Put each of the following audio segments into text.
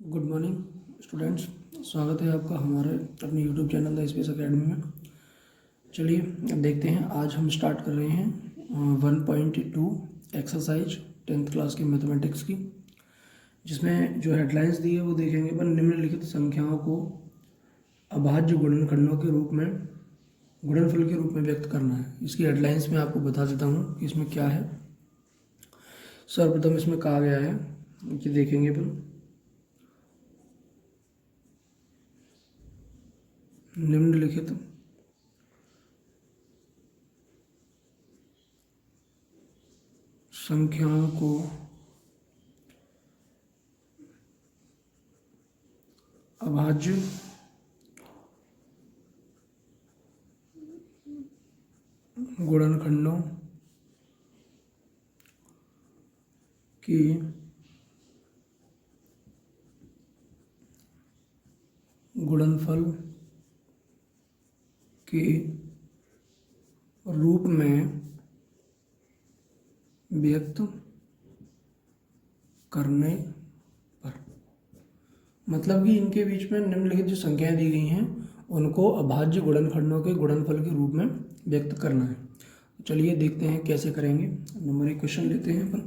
Good morning students, स्वागत है आपका हमारे अपने YouTube channel the space academy में। चलिए अब देखते हैं। आज हम स्टार्ट कर रहे हैं 1.2 एक्सरसाइज 10th क्लास की मैथमेटिक्स की, जिसमें जो हेडलाइंस दी है वो देखेंगे। पर निम्नलिखित संख्याओं को अभाज्य गुणनखंडों के रूप में, गुणनफल के रूप में व्यक्त करना है। इसकी हेडलाइंस में आपको बता देता हूँ कि इसमें क्या है। सर्वप्रथम इसमें कहा गया है कि देखेंगे अपन निम्नलिखित संख्याओं को अभाज्य गुणनखंडों की गुणनफल के रूप में व्यक्त करने पर, मतलब कि इनके बीच में निम्नलिखित जो संख्याएं दी गई हैं उनको अभाज्य गुणनखंडों के गुणनफल के रूप में व्यक्त करना है। चलिए देखते हैं कैसे करेंगे। नंबर 1 क्वेश्चन लेते हैं अपन।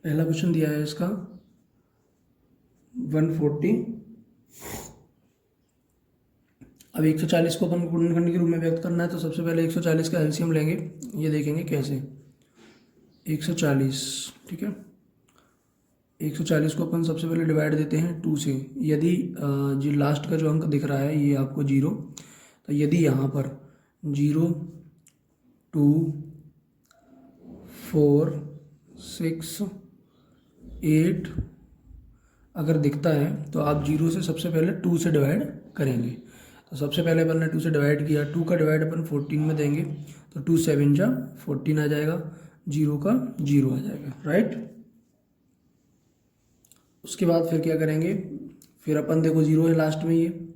पहला क्वेश्चन दिया है इसका 140। अब 140 को अपन गुणनखंड के रूप में व्यक्त करना है, तो सबसे पहले 140 का एलसीएम लेंगे। ये देखेंगे कैसे। 140, ठीक है। 140 को अपन सबसे पहले डिवाइड देते हैं 2 से। यदि जो लास्ट का जो अंक दिख रहा है ये आपको 0, तो यदि यहाँ पर 0, 2, 4, 6, 8 अगर दिखता है तो आप 0 से सबसे पहले 2 से डिवाइड करेंगे। तो सबसे पहले अपन ने 2 से डिवाइड किया। 2 का डिवाइड अपन 14 में देंगे, तो 2 7 जा 14 आ जाएगा, 0 का 0 आ जाएगा, राइट। उसके बाद फिर क्या करेंगे, फिर अपन देखो 0 है लास्ट में ये।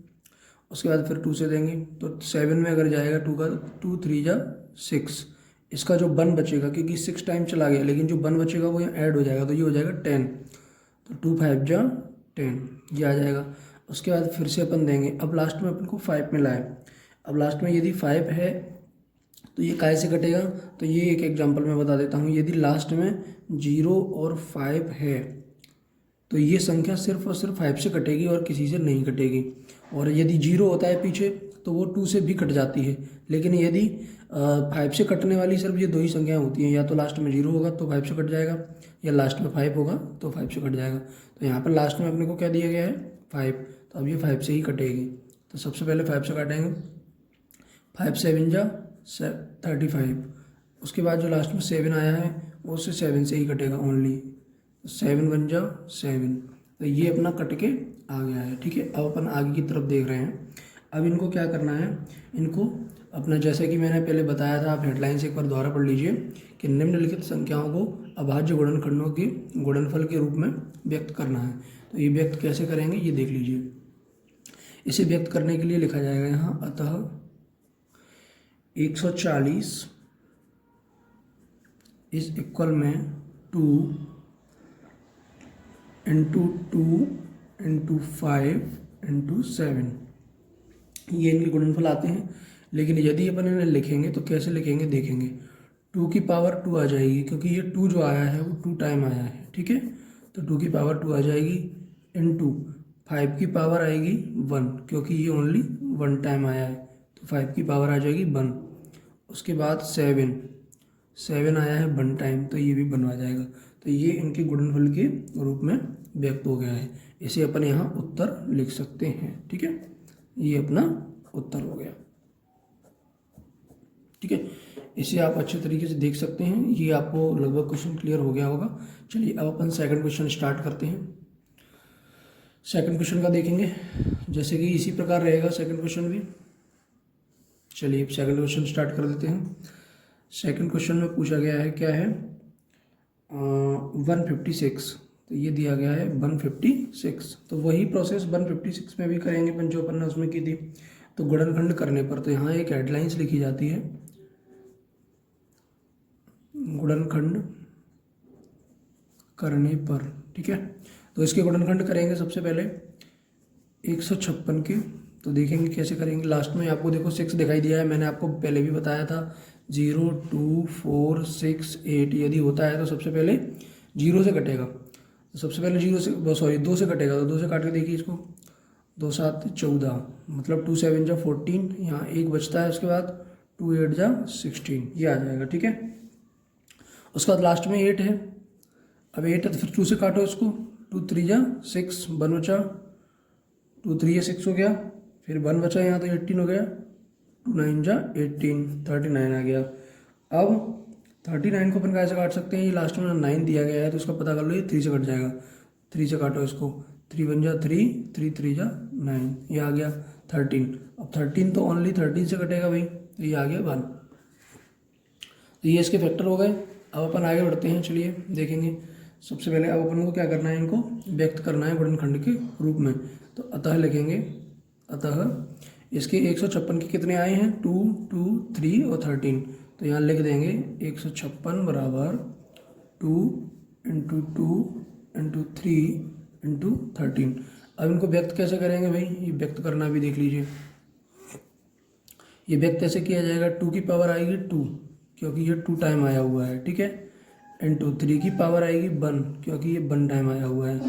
उसके बाद फिर 2 से देंगे, तो 7 में अगर जाएगा 2 का 2 3 जा 6। इसका जो 1 बचेगा, क्योंकि 6 टाइम चला गया, लेकिन जो 1 बचेगा वो यहाँ ऐड हो जाएगा, तो ये हो जाएगा 10। तो 2 5 जा 10, ये आ जाएगा। उसके बाद फिर से अपन देंगे। अब लास्ट में अपन को 5 मिला है। अब लास्ट में यदि 5 है तो ये काय से कटेगा, तो ये एक एग्जांपल मैं बता देता हूँ। यदि लास्ट में 0 और 5 है तो ये संख्या सिर्फ और सिर्फ 5 से कटेगी और किसी से नहीं कटेगी। और यदि 0 होता है पीछे तो वो 2 से भी कट जाती है। लेकिन यदि 5 से कटने वाली सिर्फ ये 2 ही संख्याएं होती हैं, या तो लास्ट में 0 होगा तो 5 से कट जाएगा, या लास्ट में 5 होगा तो 5 से कट जाएगा। तो यहाँ पर लास्ट में अपने को क्या दिया गया है, 5, तो अब ये 5 से ही कटेगी। तो सबसे पहले 5 से काटेंगे। 5 7 जा 35। उसके बाद जो लास्ट में 7 आया है वो उससे 7 से ही कटेगा ओनली। 7 1 जा 7, तो ये अपना कट के आ गया है, ठीक है। अब अपन आगे की तरफ देख रहे हैं। अब इनको क्या करना है, इनको अपना, जैसे कि मैंने पहले बताया था, आप हेडलाइन से एक बार दोबारा पढ़ लीजिए कि निम्नलिखित संख्याओं को अभाज्य गुणनखंडों के गुणनफल के रूप में व्यक्त करना है। तो ये व्यक्त कैसे करेंगे ये देख लीजिए। इसे व्यक्त करने के लिए लिखा जाएगा यहाँ, अतः 140 इज इक्वल में 2 इंटू 2 इंटू 5 इंटू 7। ये इनके गुणनफल आते हैं। लेकिन यदि अपन इन्हें लिखेंगे तो कैसे लिखेंगे देखेंगे। 2 की पावर 2 आ जाएगी, क्योंकि ये 2 जो आया है वो 2 टाइम आया है, ठीक है। तो 2 की पावर 2 आ जाएगी, इंटू 5 की पावर आएगी 1, क्योंकि ये ओनली 1 टाइम आया है, तो 5 की पावर आ जाएगी 1। उसके बाद 7 आया है 1 टाइम, तो ये भी 1 आ जाएगा। तो ये इनके गुणनफल के रूप में व्यक्त हो गया है। इसे अपन यहाँ उत्तर लिख सकते हैं, ठीक है। ये अपना उत्तर हो गया, ठीक है। इसे आप अच्छे तरीके से देख सकते हैं। ये आपको लगभग क्वेश्चन क्लियर हो गया होगा। चलिए अब अपन सेकंड क्वेश्चन स्टार्ट करते हैं। सेकंड क्वेश्चन का देखेंगे, जैसे कि इसी प्रकार रहेगा सेकंड क्वेश्चन भी। चलिए सेकंड क्वेश्चन स्टार्ट कर देते हैं। सेकंड क्वेश्चन में पूछा गया है, क्या है, 156। तो ये दिया गया है 156। तो वही प्रोसेस 156 में भी करेंगे अपन, जो अपन ने उसमें की थी। तो गुणनखंड करने पर, तो यहाँ एक हेडलाइंस लिखी जाती है, गुणनखंड करने पर ठीक है। तो इसके गुणनखंड करेंगे सबसे पहले 156 के, तो देखेंगे कैसे करेंगे। लास्ट में आपको देखो 6 दिखाई दिया है, मैंने आपको पहले भी बताया था 0 2 4 6 8 यदि होता है तो सबसे पहले 0 से कटेगा। तो सबसे पहले 0 से सॉरी 2 से कटेगा, तो 2 से काट के देखिए इसको, 2 7 14 मतलब 2 7 जा 14, यहाँ 1 बचता है, उसके बाद 2 8 जा 16 ये आ जाएगा, ठीक है। उसके बाद लास्ट में 8 है, अब 8 है तो फिर 2 से काटो इसको, 2 3 जा 6 1 बचा, 2 3 या 6 हो गया, फिर 1 बचा यहाँ तो 18 हो गया, 2 9 जा 18 39 आ गया। अब 39 को अपन कैसे काट सकते हैं, ये लास्ट में 9 दिया गया है तो इसका पता कर लो, ये 3 से कट जाएगा, 3 से काटो इसको, 3 1 जा 3 3 3 जा 9 ये आ गया 13। अब 13 तो ओनली 13 से कटेगा भाई, तो ये आ गया 1। तो ये इसके फैक्टर हो गए। अब अपन आगे बढ़ते हैं, चलिए देखेंगे। सबसे पहले अब अपन को क्या करना है, इनको व्यक्त करना है गुणनखंड के रूप में। तो अतः लिखेंगे, अतः इसके 156 के कितने आए हैं, 2 2 3 और 13, तो यहाँ लिख देंगे 156 बराबर 2 × 2 × 3 × 13। अब इनको व्यक्त कैसे करेंगे भाई, ये व्यक्त करना भी देख लीजिए। ये व्यक्त कैसे किया जाएगा, 2 की पावर आएगी 2 क्योंकि ये 2 टाइम आया हुआ है, ठीक है, इंटू 3 की पावर आएगी 1 क्योंकि ये 1 टाइम आया हुआ है,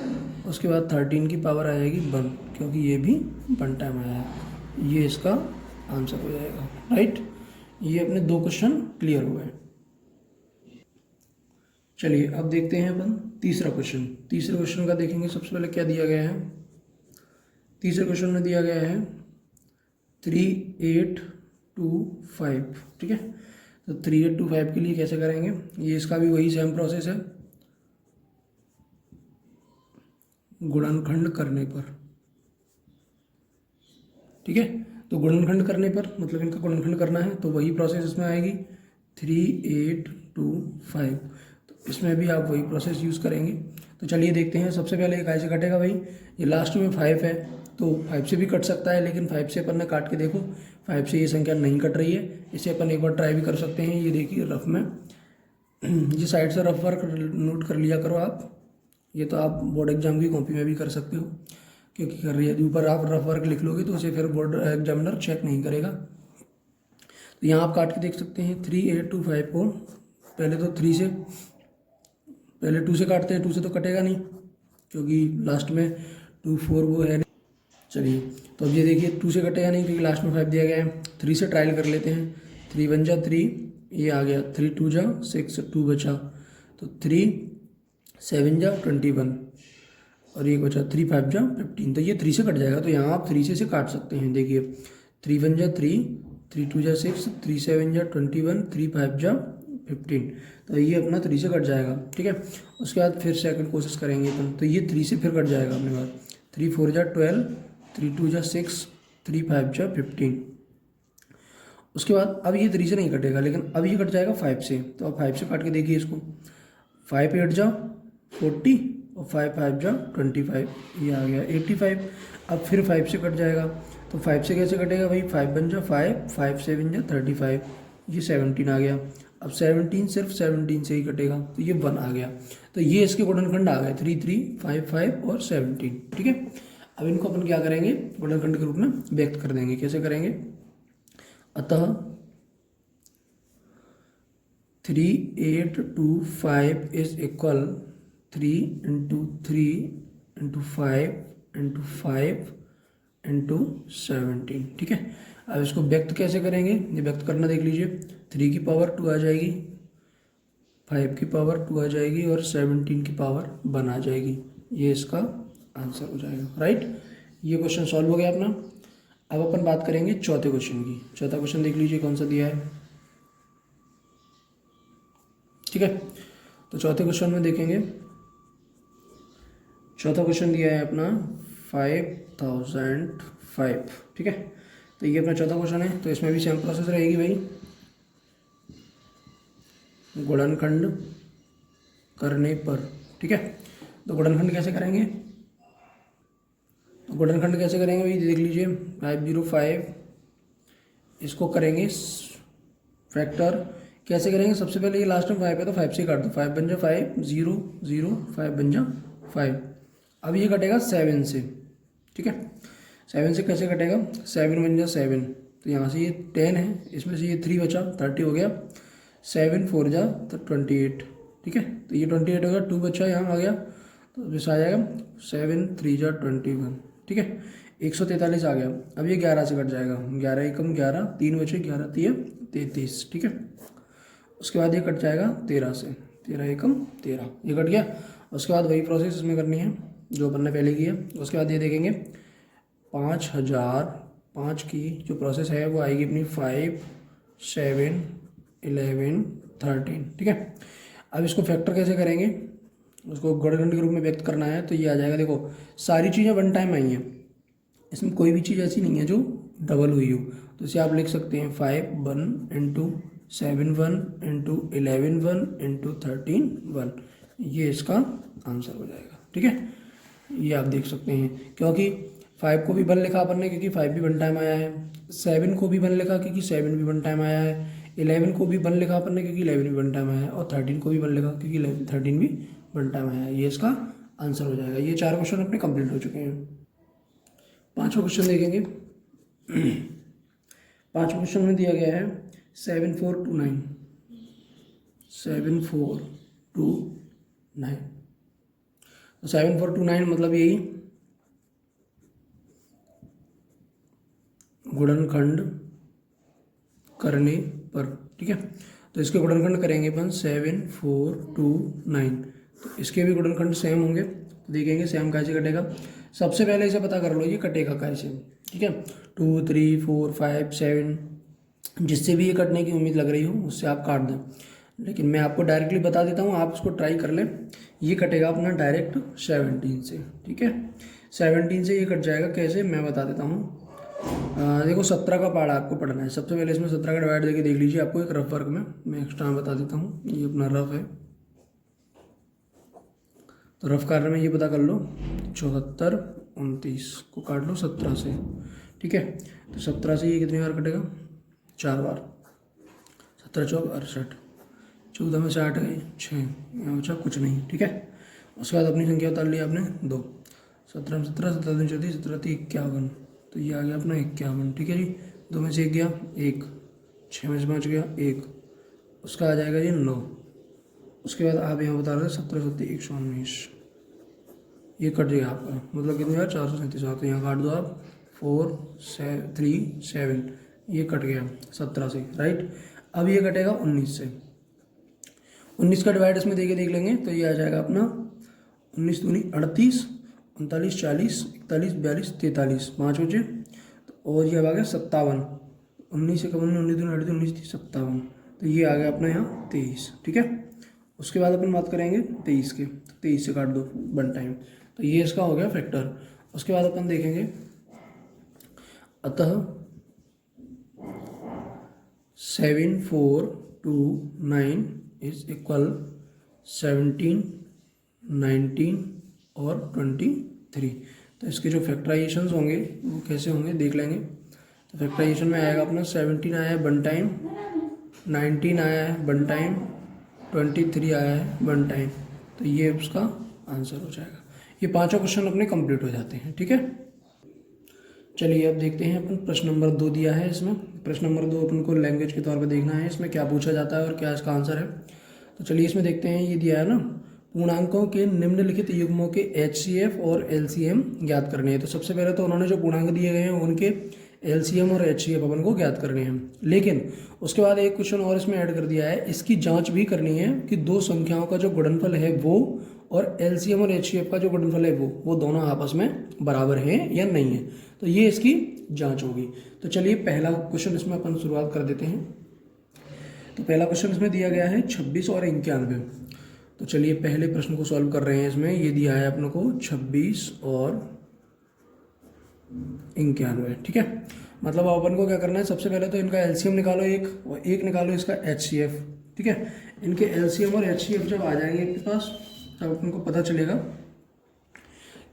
उसके बाद 13 की पावर आ जाएगी 1 क्योंकि ये भी 1 टाइम आया है। ये इसका आंसर हो जाएगा, राइट। ये अपने 2 क्वेश्चन क्लियर हुए हैं। चलिए अब देखते हैं अपन तीसरा क्वेश्चन। तीसरे क्वेश्चन का देखेंगे, सबसे पहले क्या दिया गया है। तीसरे क्वेश्चन में दिया गया है 3 8 2 5, ठीक है। तो 3 8 2 5 के लिए कैसे करेंगे, ये इसका भी वही सेम प्रोसेस है, गुणनखंड करने पर, ठीक है। तो गुणनखंड करने पर मतलब इनका गुणनखंड करना है तो वही प्रोसेस इसमें आएगी, 3 8 2 5, तो इसमें भी आप वही प्रोसेस यूज़ करेंगे। तो चलिए देखते हैं। सबसे पहले ये कैसे कटेगा भाई, ये लास्ट में 5 है तो 5 से भी कट सकता है, लेकिन 5 से अपन ने काट के देखो 5 से ये संख्या नहीं कट रही है, इसे अपन एक बार ट्राई भी कर सकते हैं। ये देखिए रफ में, ये साइड से रफ वर्क नोट कर लिया करो आप, ये तो आप बोर्ड एग्जाम की कॉपी में भी कर सकते हो, क्योंकि कर रही है ऊपर आप रफ वर्क लिख लोगे तो उसे फिर बोर्ड एग्जामिनर चेक नहीं करेगा। तो यहाँ आप काट के देख सकते हैं 3 8 2 5 को, पहले तो 3 से, पहले 2 से काटते हैं, 2 से तो कटेगा नहीं क्योंकि लास्ट में 2 4 वो है नहीं। चलिए तो अब ये देखिए 2 से कटेगा नहीं क्योंकि लास्ट में 5 दिया गया है। 3 से ट्रायल कर लेते हैं, 3 1 जा 3 ये आ गया, 3 2 जा 6 2 बचा, तो 3 7 जा 21 और एक बचा 3 5 जा 15, तो ये 3 से कट जाएगा। तो यहाँ आप 3 से इसे काट सकते हैं, देखिए 3 1 जा 3 3 2 जा 6 3 7 जा 21 3 5 जा 15, तो ये अपना 3 से कट जाएगा, ठीक है। उसके बाद फिर सेकंड कोशिश करेंगे अपन, तो ये 3 से फिर कट जाएगा अपने बाद, 3 4 जा 12 3 2 जा 6 3 5 जा 15। उसके बाद अब ये 3 से नहीं कटेगा, लेकिन अब ये कट जाएगा 5 से, तो अब 5 से काट के देखिए इसको, 5 8 जा 40 और 5 5 जा 25, ये आ गया 85। अब फिर 5 से कट जाएगा, तो 5 से कैसे कटेगा भाई, 5 1 जा 5 5 7 जा 35, ये 17 आ गया। अब 17 सिर्फ 17 से ही कटेगा, तो ये 1 आ गया। तो ये इसके गुणनखंड आ गए 3 3 5 5 और 17, ठीक है। अब इनको अपन क्या करेंगे, गुणनखंड के रूप में व्यक्त कर देंगे। कैसे करेंगे, अतः 3 8 2 5 इज इक्वल 3 × 3 × 5 × 5 × 17, ठीक है। अब इसको व्यक्त कैसे करेंगे, ये व्यक्त करना देख लीजिए, 3 की पावर 2 आ जाएगी, 5 की पावर 2 आ जाएगी और 17 की पावर 1 आ जाएगी, ये इसका आंसर हो जाएगा, राइट। ये क्वेश्चन सॉल्व हो गया अपना। अब अपन बात करेंगे चौथे क्वेश्चन की। चौथा क्वेश्चन देख लीजिए कौन सा दिया है, ठीक है। तो चौथे क्वेश्चन में देखेंगे, चौथा क्वेश्चन दिया है अपना 5005, ठीक है। तो ये अपना चौथा क्वेश्चन है, तो इसमें भी सेम प्रोसेस रहेगी भाई, गुणनखंड करने पर, ठीक है। तो गुणनखंड कैसे करेंगे, तो गुणनखंड कैसे करेंगे भाई देख लीजिए, 505 इसको करेंगे फैक्टर, कैसे करेंगे, सबसे पहले ये लास्ट में 5 है तो 5 से काट दो, 5 बन जा 5 0 0 5 बन जा 5। अब ये कटेगा 7 से, ठीक है। 7 से कैसे कटेगा, 7 बन जा 7, तो यहाँ से ये 10 है, इसमें से ये 3 बचा, 30 हो गया। 7 4 जा तो 28, ठीक है। तो ये 28 हो गया, 2 बचा यहाँ आ गया, तो इस आ जाएगा 7 3 जा 21, ठीक है। 143 आ गया। अब ये 11 से कट जाएगा, 11 एकम 11, 3 बचे, 11 3 33, ठीक है। उसके बाद ये कट जाएगा 13 से, 13 एकम 13, ये कट गया। उसके बाद वही प्रोसेस इसमें करनी है जो अपन ने पहले की है। उसके बाद ये देखेंगे 5005 की जो प्रोसेस है वो आएगी अपनी 5 7 11 13, ठीक है। अब इसको फैक्टर कैसे करेंगे, उसको गणखंड के रूप में व्यक्त करना है, तो ये आ जाएगा। देखो सारी चीज़ें वन टाइम आई हैं, इसमें कोई भी चीज़ ऐसी नहीं है जो डबल हुई हो, तो इसे आप लिख सकते हैं 5 1 इंटू 7 1 इंटू 11 1 इंटू 13 1, ये इसका आंसर हो जाएगा, ठीक है। ये आप देख सकते हैं, क्योंकि 5 को भी 1 लिखा अपन ने क्योंकि 5 भी वन टाइम आया है, 7 को भी 1 लिखा क्योंकि 7 भी वन टाइम आया है, 11 को भी 1 लिखा अपन ने क्योंकि 11 भी वन टाइम आया है, और 13 को भी 1 लिखा क्योंकि 13 भी वन टाइम आया है, ये इसका आंसर हो जाएगा। ये 4 क्वेश्चन अपने कंप्लीट हो चुके हैं। 5वां क्वेश्चन देखेंगे। 5वें क्वेश्चन में दिया गया है 7429, 7429, तो 7429 मतलब यही गुणनखंड करने पर, ठीक है। तो इसके गुणनखंड करेंगे अपन 7429, तो इसके भी गुणनखंड सेम होंगे, तो देखेंगे सेम कैसे कटेगा। सबसे पहले इसे पता कर लो ये कटेगा कैसे, ठीक है। 2 3 4 5 7, जिससे भी ये कटने की उम्मीद लग रही हो उससे आप काट दें, लेकिन मैं आपको डायरेक्टली बता देता हूँ, आप उसको ट्राई कर लें। ये कटेगा अपना डायरेक्ट 17 से, ठीक है। 17 से ये कट जाएगा, कैसे मैं बता देता हूँ। देखो 17 का पार्ट आपको पढ़ना है, सबसे पहले इसमें 17 का डिवाइड देके देख लीजिए आपको एक रफ वर्क में, मैं एक्स्ट्रा बता देता हूँ, ये अपना रफ है, तो रफ कार्य में ये पता कर लो 74 29 को काट लो 17 से, ठीक है। तो 17 से ये कितनी बार कटेगा, 4 बार, 17 4 68, 14 में से 8 गए 6, यहाँ बचा कुछ नहीं, ठीक है। उसके बाद अपनी संख्या उतार ली आपने 2, 17 में 17, 17 में 34, 17 51, तो ये आ गया अपना 51, ठीक है जी। 2 में से 1 गया 1, 6 में से 5 गया 1, उसका आ जाएगा जी 9। उसके बाद आप यहाँ बता रहे थे 17 17 119, ये कट जाएगा आपका, मतलब कितनी बार 437, तो यहाँ काट दो आप 4 3 7, ये कट गया 17 से, राइट। अब ये कटेगा 19 से, 19 का डिवाइड इसमें देख लेंगे, तो ये आ जाएगा अपना 19 दूनी 38, 39 40 41 42 43, 5 बचे, तो और ये अब आ गया 57, 19 से कम 19 दूनी 38 19 30 57, तो ये आ गया अपना यहाँ 23, ठीक है। उसके बाद अपन बात करेंगे 23 के, 23 से काट दो वन टाइम, तो ये इसका हो गया फैक्टर। उसके बाद अपन देखेंगे अतः 7429 इज इक्वल 17 19 और 23, तो इसके जो फैक्टराइजेशन होंगे वो कैसे होंगे देख लेंगे। तो फैक्टराइजेशन में आएगा अपना 17 आया है वन टाइम, 19 आया है वन टाइम, 23 आया है वन टाइम, तो ये उसका आंसर हो जाएगा। ये 5 क्वेश्चन अपने कंप्लीट हो जाते हैं, ठीक है। चलिए अब देखते हैं अपन प्रश्न नंबर 2 दिया है इसमें। प्रश्न नंबर 2 अपन को लैंग्वेज के तौर पे देखना है, इसमें क्या पूछा जाता है और क्या इसका आंसर है। तो चलिए इसमें देखते हैं, ये दिया है ना, पूर्णांकों के निम्नलिखित युग्मों के HCF और LCM ज्ञात करने हैं। तो सबसे पहले तो उन्होंने जो पूर्णांक दिए गए हैं उनके LCM और HCF अपन को ज्ञात करने हैं, लेकिन उसके बाद एक क्वेश्चन और इसमें ऐड कर दिया है, इसकी जांच भी करनी है कि दो संख्याओं का जो गुणनफल है वो और LCM और HCF का जो गुणनफल है वो दोनों आपस में बराबर हैं या नहीं है, तो ये इसकी जांच होगी। तो चलिए पहला क्वेश्चन इसमें अपन शुरुआत कर देते हैं। तो पहला क्वेश्चन इसमें दिया गया है 26 और 91। तो चलिए पहले प्रश्न को सॉल्व कर रहे हैं। इसमें ये दिया है अपने को 26 और 91, ठीक है। मतलब अपन को क्या करना है, सबसे पहले तो इनका LCM निकालो एक, और एक निकालो इसका HCF, ठीक है। इनके LCM और HCF जब आ जाएंगे आपके पास तब अपन को पता चलेगा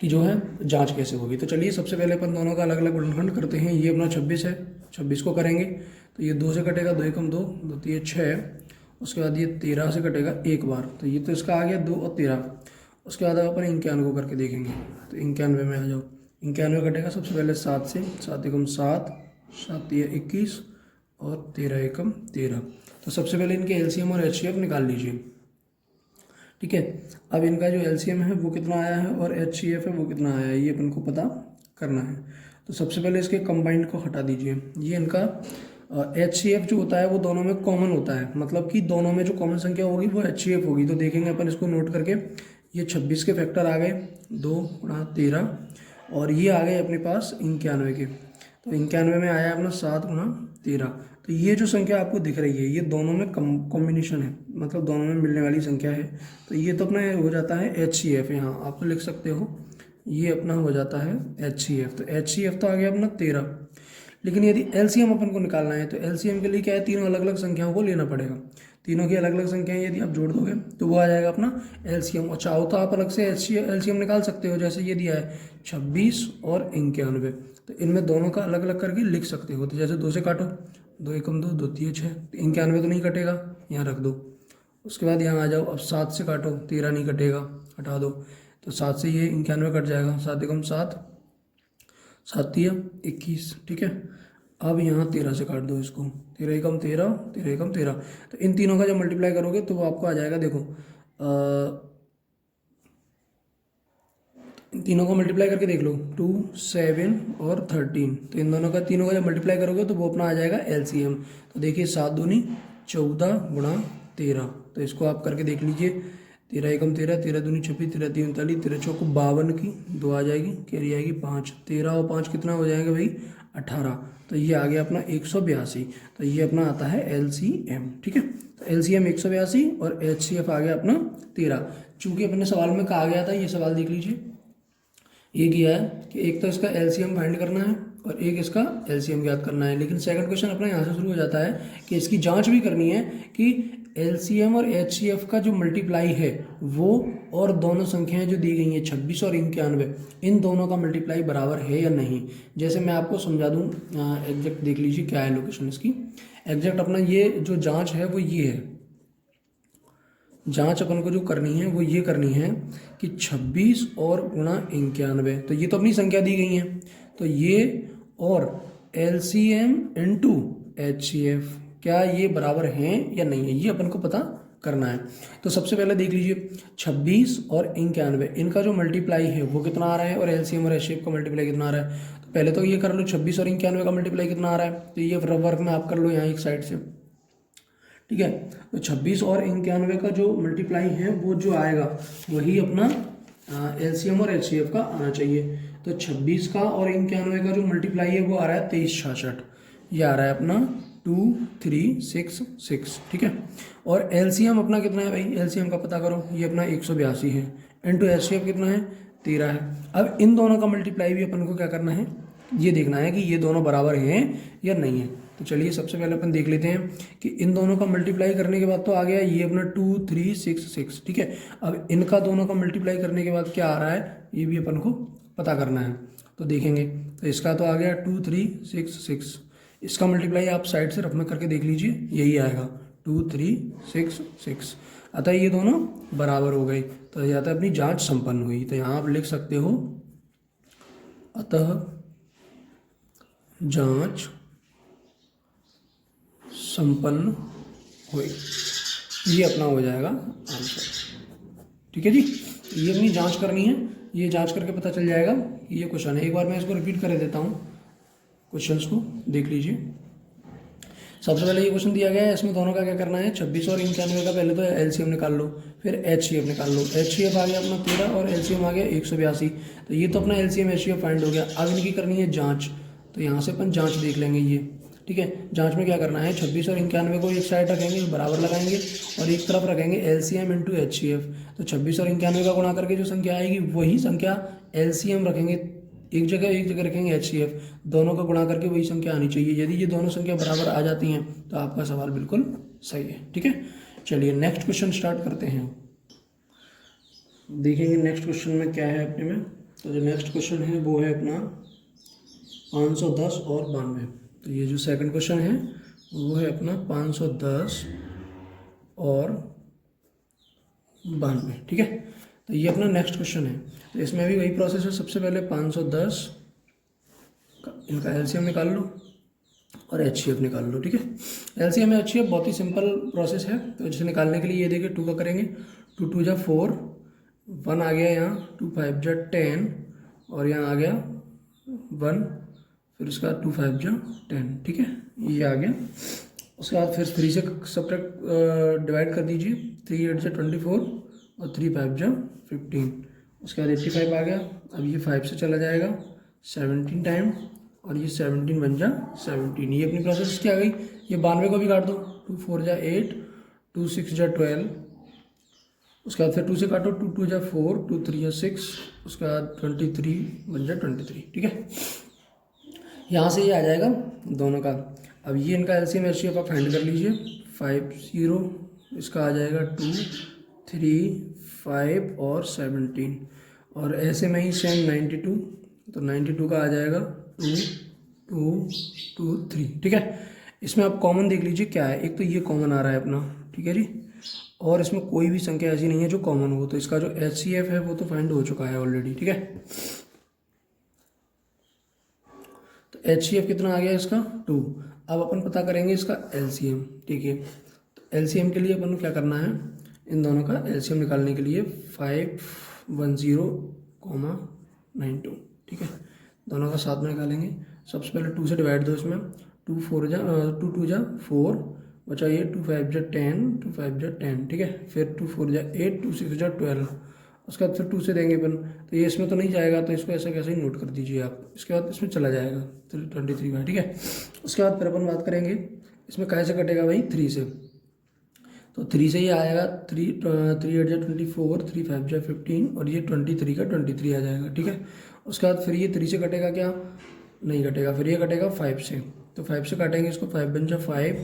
कि जो है जांच कैसे होगी। तो चलिए सबसे पहले अपन दोनों का अलग अलग गुणनखंड करते हैं। ये अपना 26 है, 26 को करेंगे तो ये 2 से कटेगा, 2 एकम 2, 2 3 6, उसके बाद ये 13 से कटेगा एक बार, तो ये तो इसका आ गया 2 और 13। उसके बाद अब अपन 91 को करके देखेंगे। तो 91 में आ जाओ, 91 कटेगा सबसे पहले 7 से, 7 एकम 7, 7 तिया 21 और 13 एकम 13। तो सबसे पहले इनके एलसीएम और एचसीएफ निकाल लीजिए। ठीक है, अब इनका जो एलसीएम है वो कितना आया है और एचसीएफ है वो कितना आया है, ये अपन को पता करना है। तो सबसे पहले इसके कंबाइंड को हटा दीजिए। ये इनका एचसीएफ जो होता है वो दोनों में कॉमन होता है, मतलब कि दोनों में जो कॉमन संख्या होगी वो एचसीएफ होगी। तो देखेंगे अपन इसको नोट करके, ये 26 के फैक्टर आ गए 2 गुणा 13 और ये आ गए अपने पास 91 के। तो 91 में आया अपना 7 गुणा 13। तो ये जो संख्या आपको दिख रही है ये दोनों में कॉम्बिनेशन है, मतलब दोनों में मिलने वाली संख्या है। तो ये तो अपना हो जाता है एचसीएफ, यहाँ आप लिख सकते हो ये अपना हो जाता है एचसीएफ। तो एचसीएफ तो आ गया अपना 13। लेकिन यदि एलसीएम अपन को निकालना है तो एलसीएम के लिए क्या है, तीनों अलग अलग संख्याओं को लेना पड़ेगा। तीनों की अलग अलग संख्याएं यदि आप जोड़ दोगे तो वो आ जाएगा अपना एलसीएम। और चाहो तो आप अलग से एलसीएम निकाल सकते हो, जैसे ये दिया है 26 और 91। तो इनमें दोनों का अलग अलग करके लिख सकते हो। तो जैसे 2 से काटो, 2 एकम 2, 2 तिया 6, 91 तो नहीं कटेगा, यहाँ रख दो। उसके बाद यहाँ आ जाओ, अब 7 से काटो, 13 नहीं कटेगा, हटा दो। तो 7 से ये 91 कट जाएगा, 7 एकम 7, 7 तिया 21। ठीक है, अब यहाँ 13 से काट दो इसको, 13 एकम 13, 13 एकम 13। तो इन तीनों का जब मल्टीप्लाई करोगे तो वो आपको आ जाएगा, देखो इन तीनों को मल्टीप्लाई करके देख लो, 2, 7 और 13। तो इन दोनों का तीनों का जब मल्टीप्लाई करोगे तो वो अपना आ जाएगा एलसीएम। तो देखिए 7 दूनी 14 गुणा 13। तो इसको आप करके देख लीजिए, 13 एकम 13, 13 दूनी 26, 13 तीन 39, 13 चौको 52 की 2 आ जाएगी, कैरी आएगी 5, 13 और 5 कितना हो जाएगा भाई 18। तो ये आ गया अपना 182। तो ये अपना आता है एलसीएम। ठीक है, तो एलसीएम 182 और एचसीएफ आ गया अपना 13। चूंकि अपने सवाल में कहा गया था, ये सवाल देख लीजिए, ये किया है कि एक तो इसका एलसीएम फाइंड करना है और एक इसका एलसीएम ज्ञात करना है। लेकिन सेकंड क्वेश्चन अपना यहाँ से शुरू हो जाता है कि इसकी जांच भी करनी है कि एलसीएम और एचसीएफ का जो मल्टीप्लाई है वो और दोनों संख्याएं जो दी गई हैं 26 और 91, इन दोनों का मल्टीप्लाई बराबर है या नहीं। जैसे मैं आपको समझा दूँ, एग्जैक्ट देख लीजिए क्या है लोकेशन इसकी। एग्जैक्ट अपना ये जो जाँच है वो ये है, जांच अपन को जो करनी है वो ये करनी है कि 26 और गुणा 91। तो ये तो अपनी संख्या दी गई है, तो ये और एलसीएम इनटू एचसीएफ क्या ये बराबर हैं या नहीं है, ये अपन को पता करना है। तो सबसे पहले देख लीजिए 26 और 91, इनका जो मल्टीप्लाई है वो कितना आ रहा है और एलसीएम और एचसीएफ का मल्टीप्लाई कितना आ रहा है। तो पहले तो ये कर लो 26 और 91 का मल्टीप्लाई कितना आ रहा है, तो ये वर्क में आप कर लो यहाँ एक साइड से। ठीक है, तो 26 और 91 का जो मल्टीप्लाई है वो जो आएगा वही अपना एलसीएम और एचसीएफ का आना चाहिए। तो 26 का और 91 का जो मल्टीप्लाई है वो आ रहा है 2366, ये आ रहा है अपना 2366। ठीक है, और एलसीएम अपना कितना है भाई, एलसीएम का पता करो, ये अपना 182 है, इनटू एचसीएफ कितना है 13 है। अब इन दोनों का मल्टीप्लाई भी अपन को क्या करना है, ये देखना है कि ये दोनों बराबर हैं या नहीं है। तो चलिए सबसे पहले अपन देख लेते हैं कि इन दोनों का मल्टीप्लाई करने के बाद तो आ गया ये अपना 2366। ठीक है, अब इनका दोनों का मल्टीप्लाई करने के बाद क्या आ रहा है ये भी अपन को पता करना है। तो देखेंगे, तो इसका तो आ गया 2366, इसका मल्टीप्लाई आप साइड से रफ में करके देख लीजिए, यही आएगा 2366। अतः ये दोनों बराबर हो गए, तो या तो अपनी जाँच संपन्न हुई। तो यहाँ आप लिख सकते हो अतः जांच संपन्न हुई, ये अपना हो जाएगा आंसर। ठीक है जी, ये अपनी जांच करनी है, ये जांच करके पता चल जाएगा कि ये क्वेश्चन है। एक बार मैं इसको रिपीट कर देता हूँ, क्वेश्चंस को देख लीजिए। सबसे पहले ये क्वेश्चन दिया गया है, इसमें दोनों का क्या करना है, 26 और 91 का पहले तो एलसीएम निकाल लो, फिर एचसीएफ निकाल लो। एचसीएफ आ गया अपना 13 और एलसीएम आ गया 182। तो ये तो अपना एलसीएम एचसीएफ फाइंड हो गया। अब इनकी करनी है जांच, तो यहाँ से अपन जांच देख लेंगे ये। ठीक है, जांच में क्या करना है, 26 और 91 को एक साइड रखेंगे, बराबर लगाएंगे और एक तरफ रखेंगे एलसीएम इंटू एचसीएफ। तो 26 और 91 का गुणा करके जो संख्या आएगी वही संख्या एलसीएम रखेंगे एक जगह रखेंगे एचसीएफ, दोनों का गुणा करके वही संख्या आनी चाहिए। यदि ये दोनों संख्या बराबर आ जाती हैं तो आपका सवाल बिल्कुल सही है। ठीक है, चलिए नेक्स्ट क्वेश्चन स्टार्ट करते हैं। देखेंगे नेक्स्ट क्वेश्चन में क्या है अपने में। तो जो नेक्स्ट क्वेश्चन है वो है अपना 510 और 92। तो ये जो सेकंड क्वेश्चन है वो है अपना 510 और 92। ठीक है, तो ये अपना नेक्स्ट क्वेश्चन है। तो इसमें भी वही प्रोसेस है, सबसे पहले 510 इनका एलसीएम निकाल लो और एचसीएफ निकाल लो, ठीक है। एलसीएम में एचसीएफ बहुत ही सिंपल प्रोसेस है। तो इसे निकालने के लिए ये देखिए 2 का करेंगे, 2 2 जा 4, 1 आ गया यहाँ, 2 5 जा 10 और यहाँ आ गया 1, फिर उसके बाद 2 5 जा 10, ठीक है, ये आ गया। उसके बाद फिर 3 से सब्ट्रैक्ट डिवाइड कर दीजिए, 3 8 जा 24 और 3 5 जा 15, उसके बाद 85 आ गया। अब ये 5 से चला जाएगा 17 टाइम और ये 17 बन जा 17, ये अपनी प्रोसेस क्या आ गई। ये 92 को भी काट दो, 2 4 जा 8, 2 6 जा 12, उसके बाद फिर 2 से काटो, 2 2 जा 4, 2 3 जा 6, उसके बाद 23 बन जा 23, ठीक है। यहाँ से ये आ जाएगा दोनों का। अब ये इनका एलसीएम एचसीएफ आप फाइंड कर लीजिए। 5 0 इसका आ जाएगा 2 3 5 और 17, और ऐसे में ही सेम 92, तो 92 का आ जाएगा 2 2 2 3, ठीक है। इसमें आप कॉमन देख लीजिए क्या है, एक तो ये कॉमन आ रहा है अपना, ठीक है जी, और इसमें कोई भी संख्या ऐसी नहीं है जो कॉमन हो। तो इसका जो एचसीएफ है वो तो फाइंड हो चुका है ऑलरेडी, ठीक है। तो एचसीएफ कितना आ गया इसका 2। अब अपन पता करेंगे इसका एलसीएम, ठीक है। तो एलसीएम के लिए अपन को क्या करना है, इन दोनों का एलसीएम निकालने के लिए 510,92, ठीक है, दोनों का साथ में निकालेंगे। सबसे पहले 2 से डिवाइड दो इसमें, 2 2 जा 4 बचा, ये 2 5 जा 10, 2 5 जा 10, ठीक है, फिर 2 4 जा 8, 2 6 जा 12, उसके बाद फिर 2 से देंगे अपन, तो ये इसमें तो नहीं जाएगा, तो इसको ऐसा कैसे ही नोट कर दीजिए आप। इसके बाद इसमें चला जाएगा 23 में, ठीक है। उसके बाद फिर अपन बात करेंगे इसमें कैसे कटेगा भाई, 3 से। तो 3 से ये आएगा 3 8 जा 24, 3 5 जा 15 और ये 23 का 23 आ जाएगा, ठीक है। उसके बाद फिर ये 3 से कटेगा क्या, नहीं कटेगा, फिर ये कटेगा 5 से, तो 5 से काटेंगे इसको, 5 बन जा 5,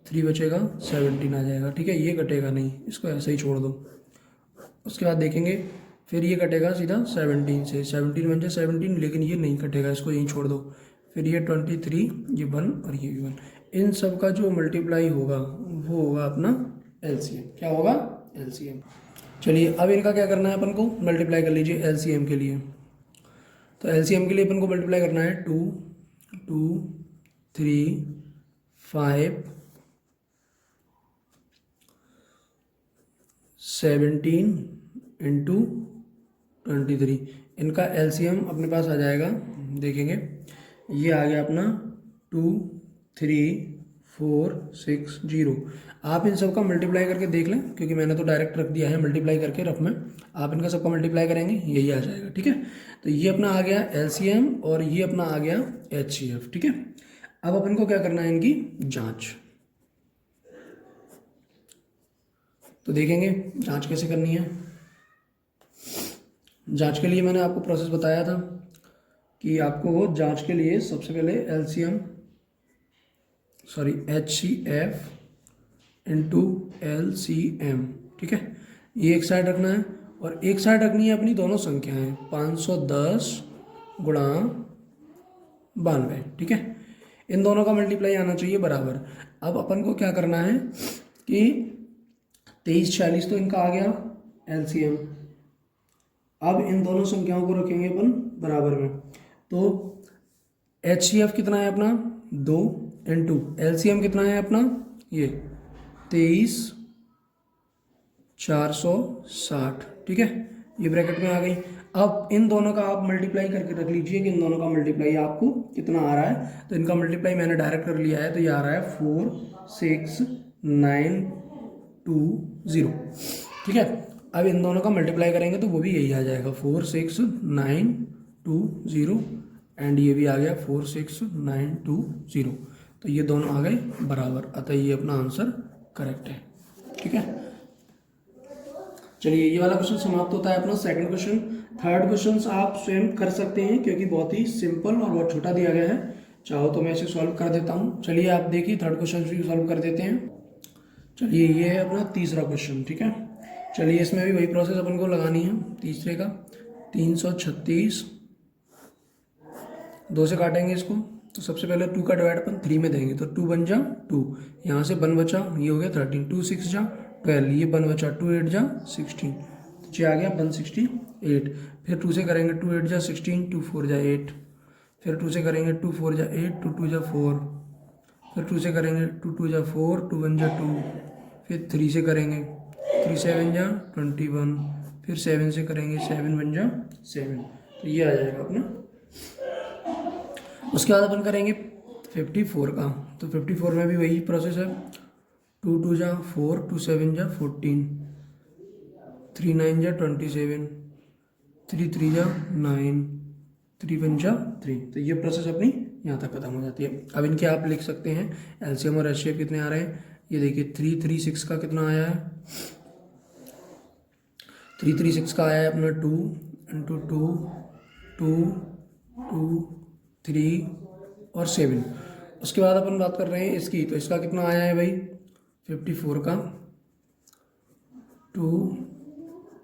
3 बचेगा 17 आ जाएगा, ठीक है। ये कटेगा नहीं, इसको ऐसे ही छोड़ दो। उसके बाद देखेंगे फिर ये कटेगा सीधा 17 से, 17 बन जाए 17, लेकिन ये नहीं कटेगा, इसको यहीं छोड़ दो। फिर ये 23, ये 1 और ये भी 1, इन सब का जो मल्टीप्लाई होगा वो होगा अपना एलसीएम। क्या होगा, एलसीएम। चलिए अब इनका क्या करना है, अपन को मल्टीप्लाई कर लीजिए एलसीएम के लिए। तो एलसीएम के लिए अपन को मल्टीप्लाई करना है 2 2 3 5 17 इंटू 23, इनका एलसीएम अपने पास आ जाएगा, देखेंगे ये आ गया अपना 2 3 4 6 0। आप इन सब का मल्टीप्लाई करके देख लें, क्योंकि मैंने तो डायरेक्ट रख दिया है मल्टीप्लाई करके रफ में। आप इनका सबका मल्टीप्लाई करेंगे यही आ जाएगा, ठीक है। तो ये अपना आ गया एलसीएम और ये अपना आ गया एचसीएफ, ठीक है। अब अपन को क्या करना है, इनकी जांच। तो देखेंगे जांच कैसे करनी है। जांच के लिए मैंने आपको प्रोसेस बताया था कि आपको जांच के लिए सबसे पहले एचसीएफ इंटू एलसीएम, ठीक है, ये एक साइड रखना है और एक साइड रखनी है अपनी दोनों संख्याएं 510 गुणा 92, ठीक है। इन दोनों का मल्टीप्लाई आना चाहिए बराबर। अब अपन को क्या करना है कि 23 46 तो इनका आ गया एलसीएम। अब इन दोनों संख्याओं को रखेंगे अपन बराबर में, तो एचसीएफ कितना है अपना 2 इंटू एलसीएम कितना है अपना ये 23 460, ठीक है, ये ब्रैकेट में आ गई। अब इन दोनों का आप मल्टीप्लाई करके रख लीजिए कि इन दोनों का मल्टीप्लाई आपको कितना आ रहा है। तो इनका मल्टीप्लाई मैंने डायरेक्ट कर लिया है, तो ये आ रहा है 4 6 9 2 0, ठीक है। अब इन दोनों का मल्टीप्लाई करेंगे तो वो भी यही आ जाएगा 4 6 9 2 0 एंड ये भी आ गया 4 6 9 2 0। तो ये दोनों आ गए बराबर, अतः ये अपना आंसर करेक्ट है, ठीक है। चलिए ये वाला क्वेश्चन समाप्त होता है अपना सेकंड क्वेश्चन। थर्ड क्वेश्चन आप स्वयं कर सकते हैं क्योंकि बहुत ही सिंपल और बहुत छोटा दिया गया है। चाहो तो मैं इसे सॉल्व कर देता हूँ। चलिए आप देखिए थर्ड क्वेश्चन भी सॉल्व कर देते हैं। चलिए ये है अपना तीसरा क्वेश्चन, ठीक है। चलिए इसमें भी वही प्रोसेस अपन को लगानी है। तीसरे का 336 2 से काटेंगे इसको, तो सबसे पहले 2 का डिवाइड अपन 3 में देंगे, तो 2 बन जा 2, यहाँ से 1 बचा, ये हो गया 13, 2 6 जा 12, ये 1 बचा 2 8 जा 16, ये आ गया 168। फिर 2 से करेंगे 2 8 जा 16, 2 4 जा 8। फिर 2 से करेंगे 2 4 जा 8, 2 2 जा 4। फिर 2 से करेंगे 2 2 जा 4, 2 1 जा 2। फिर 3 से करेंगे 3 7 जा 21। फिर 7 से करेंगे 7 1 जा 7। तो ये आ जाएगा अपना। उसके बाद अपन करेंगे 54 का। तो 54 में भी वही प्रोसेस है। 2 2 जा 4, 2 7 जा 14, 3 9 जा 27, 3 3 जा 9, 3 1 जा 3। तो ये प्रोसेस अपनी यहाँ तक खत्म हो जाती है। अब इनके आप लिख सकते हैं एलसीएम और एचसीएफ कितने आ रहे हैं। ये देखिए 336 का कितना आया है। 336 का आया है अपना 2 इंटू 2 2 2 3 और 7। उसके बाद अपन बात कर रहे हैं इसकी, तो इसका कितना आया है भाई 54 का 2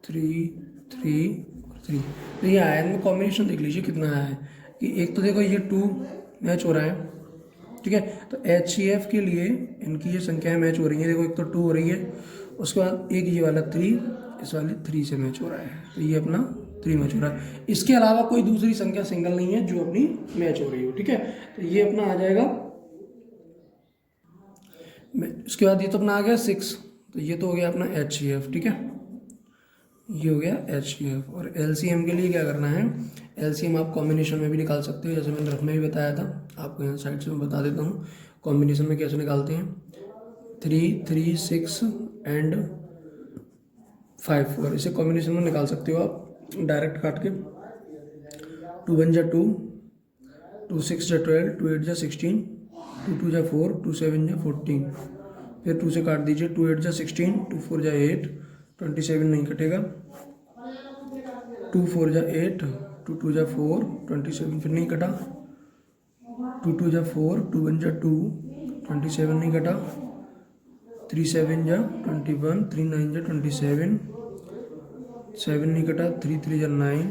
3 3 और 3। तो ये आया इनमें कॉम्बिनेशन देख लीजिए कितना आया है कि एक तो देखो ये 2 मैच हो रहा है, ठीक है। तो HCF के लिए इनकी ये संख्याएं मैच हो रही हैं। देखो एक तो 2 हो रही है, उसके बाद एक ये वाला 3 इस वाले 3 से मैच हो रहा है। तो ये अपना 3 मैच हो रहा है। इसके अलावा कोई दूसरी संख्या सिंगल नहीं है जो अपनी मैच हो रही हो, ठीक है। तो ये अपना आ जाएगा। उसके बाद ये तो अपना आ गया 6। तो ये तो हो गया अपना HCF, ठीक है। ये हो गया HCF। और LCM के लिए क्या करना है, LCM आप कॉम्बिनेशन में भी निकाल सकते हो, जैसे मैंने रफ में भी बताया था। आपको यहाँ साइड से मैं बता देता हूँ कॉम्बिनेशन में कैसे निकालते हैं। 3 3 6 एंड 5 4 इसे कॉम्बिनेशन में निकाल सकते हो आप डायरेक्ट काट के। 2 1 जा 2, 2 6 जा 12, 2 8 जा 16, 2 2 जा 4, 2 7 जा 14। फिर 2 से काट दीजिए। 2 8 जा 16, 2 4 जा 8, 27 नहीं कटेगा। 2 4 जा 8, 2 2 जा 4, 27 फिर नहीं कटा। 2 2 जा 4, 2 1 जा 2, 27 नहीं कटा। 3 7 जा 21, 3 9 जा 27, 7 नहीं कटा। 3 3 जा 9।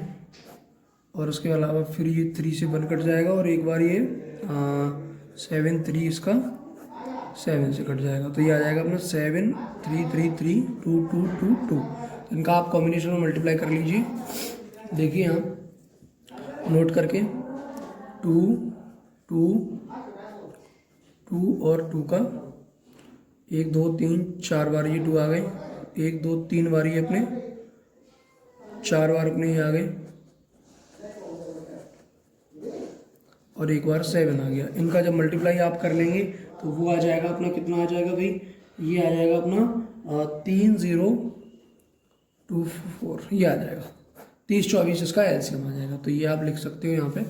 और उसके अलावा फिर ये 3 से 1 कट जाएगा और एक बार ये 7 3 इसका 7 से कट जाएगा। तो ये आ जाएगा अपना 7 3 3 3 2 2 2 2। इनका आप कॉम्बिनेशन में मल्टीप्लाई कर लीजिए। देखिए यहाँ नोट करके 2 2 2 और 2 का 1 2 3 4 बार ये 2 आ गए। 1 2 3 बार ये अपने 4 बार अपने ये आ गए और एक बार 7 आ गया। इनका जब मल्टीप्लाई आप कर लेंगे तो वो आ जाएगा अपना कितना आ जाएगा भाई, ये आ जाएगा अपना 3 0 2 4 ये आ जाएगा 30 24 इसका LCM आ जाएगा। तो ये आप लिख सकते हो यहाँ पे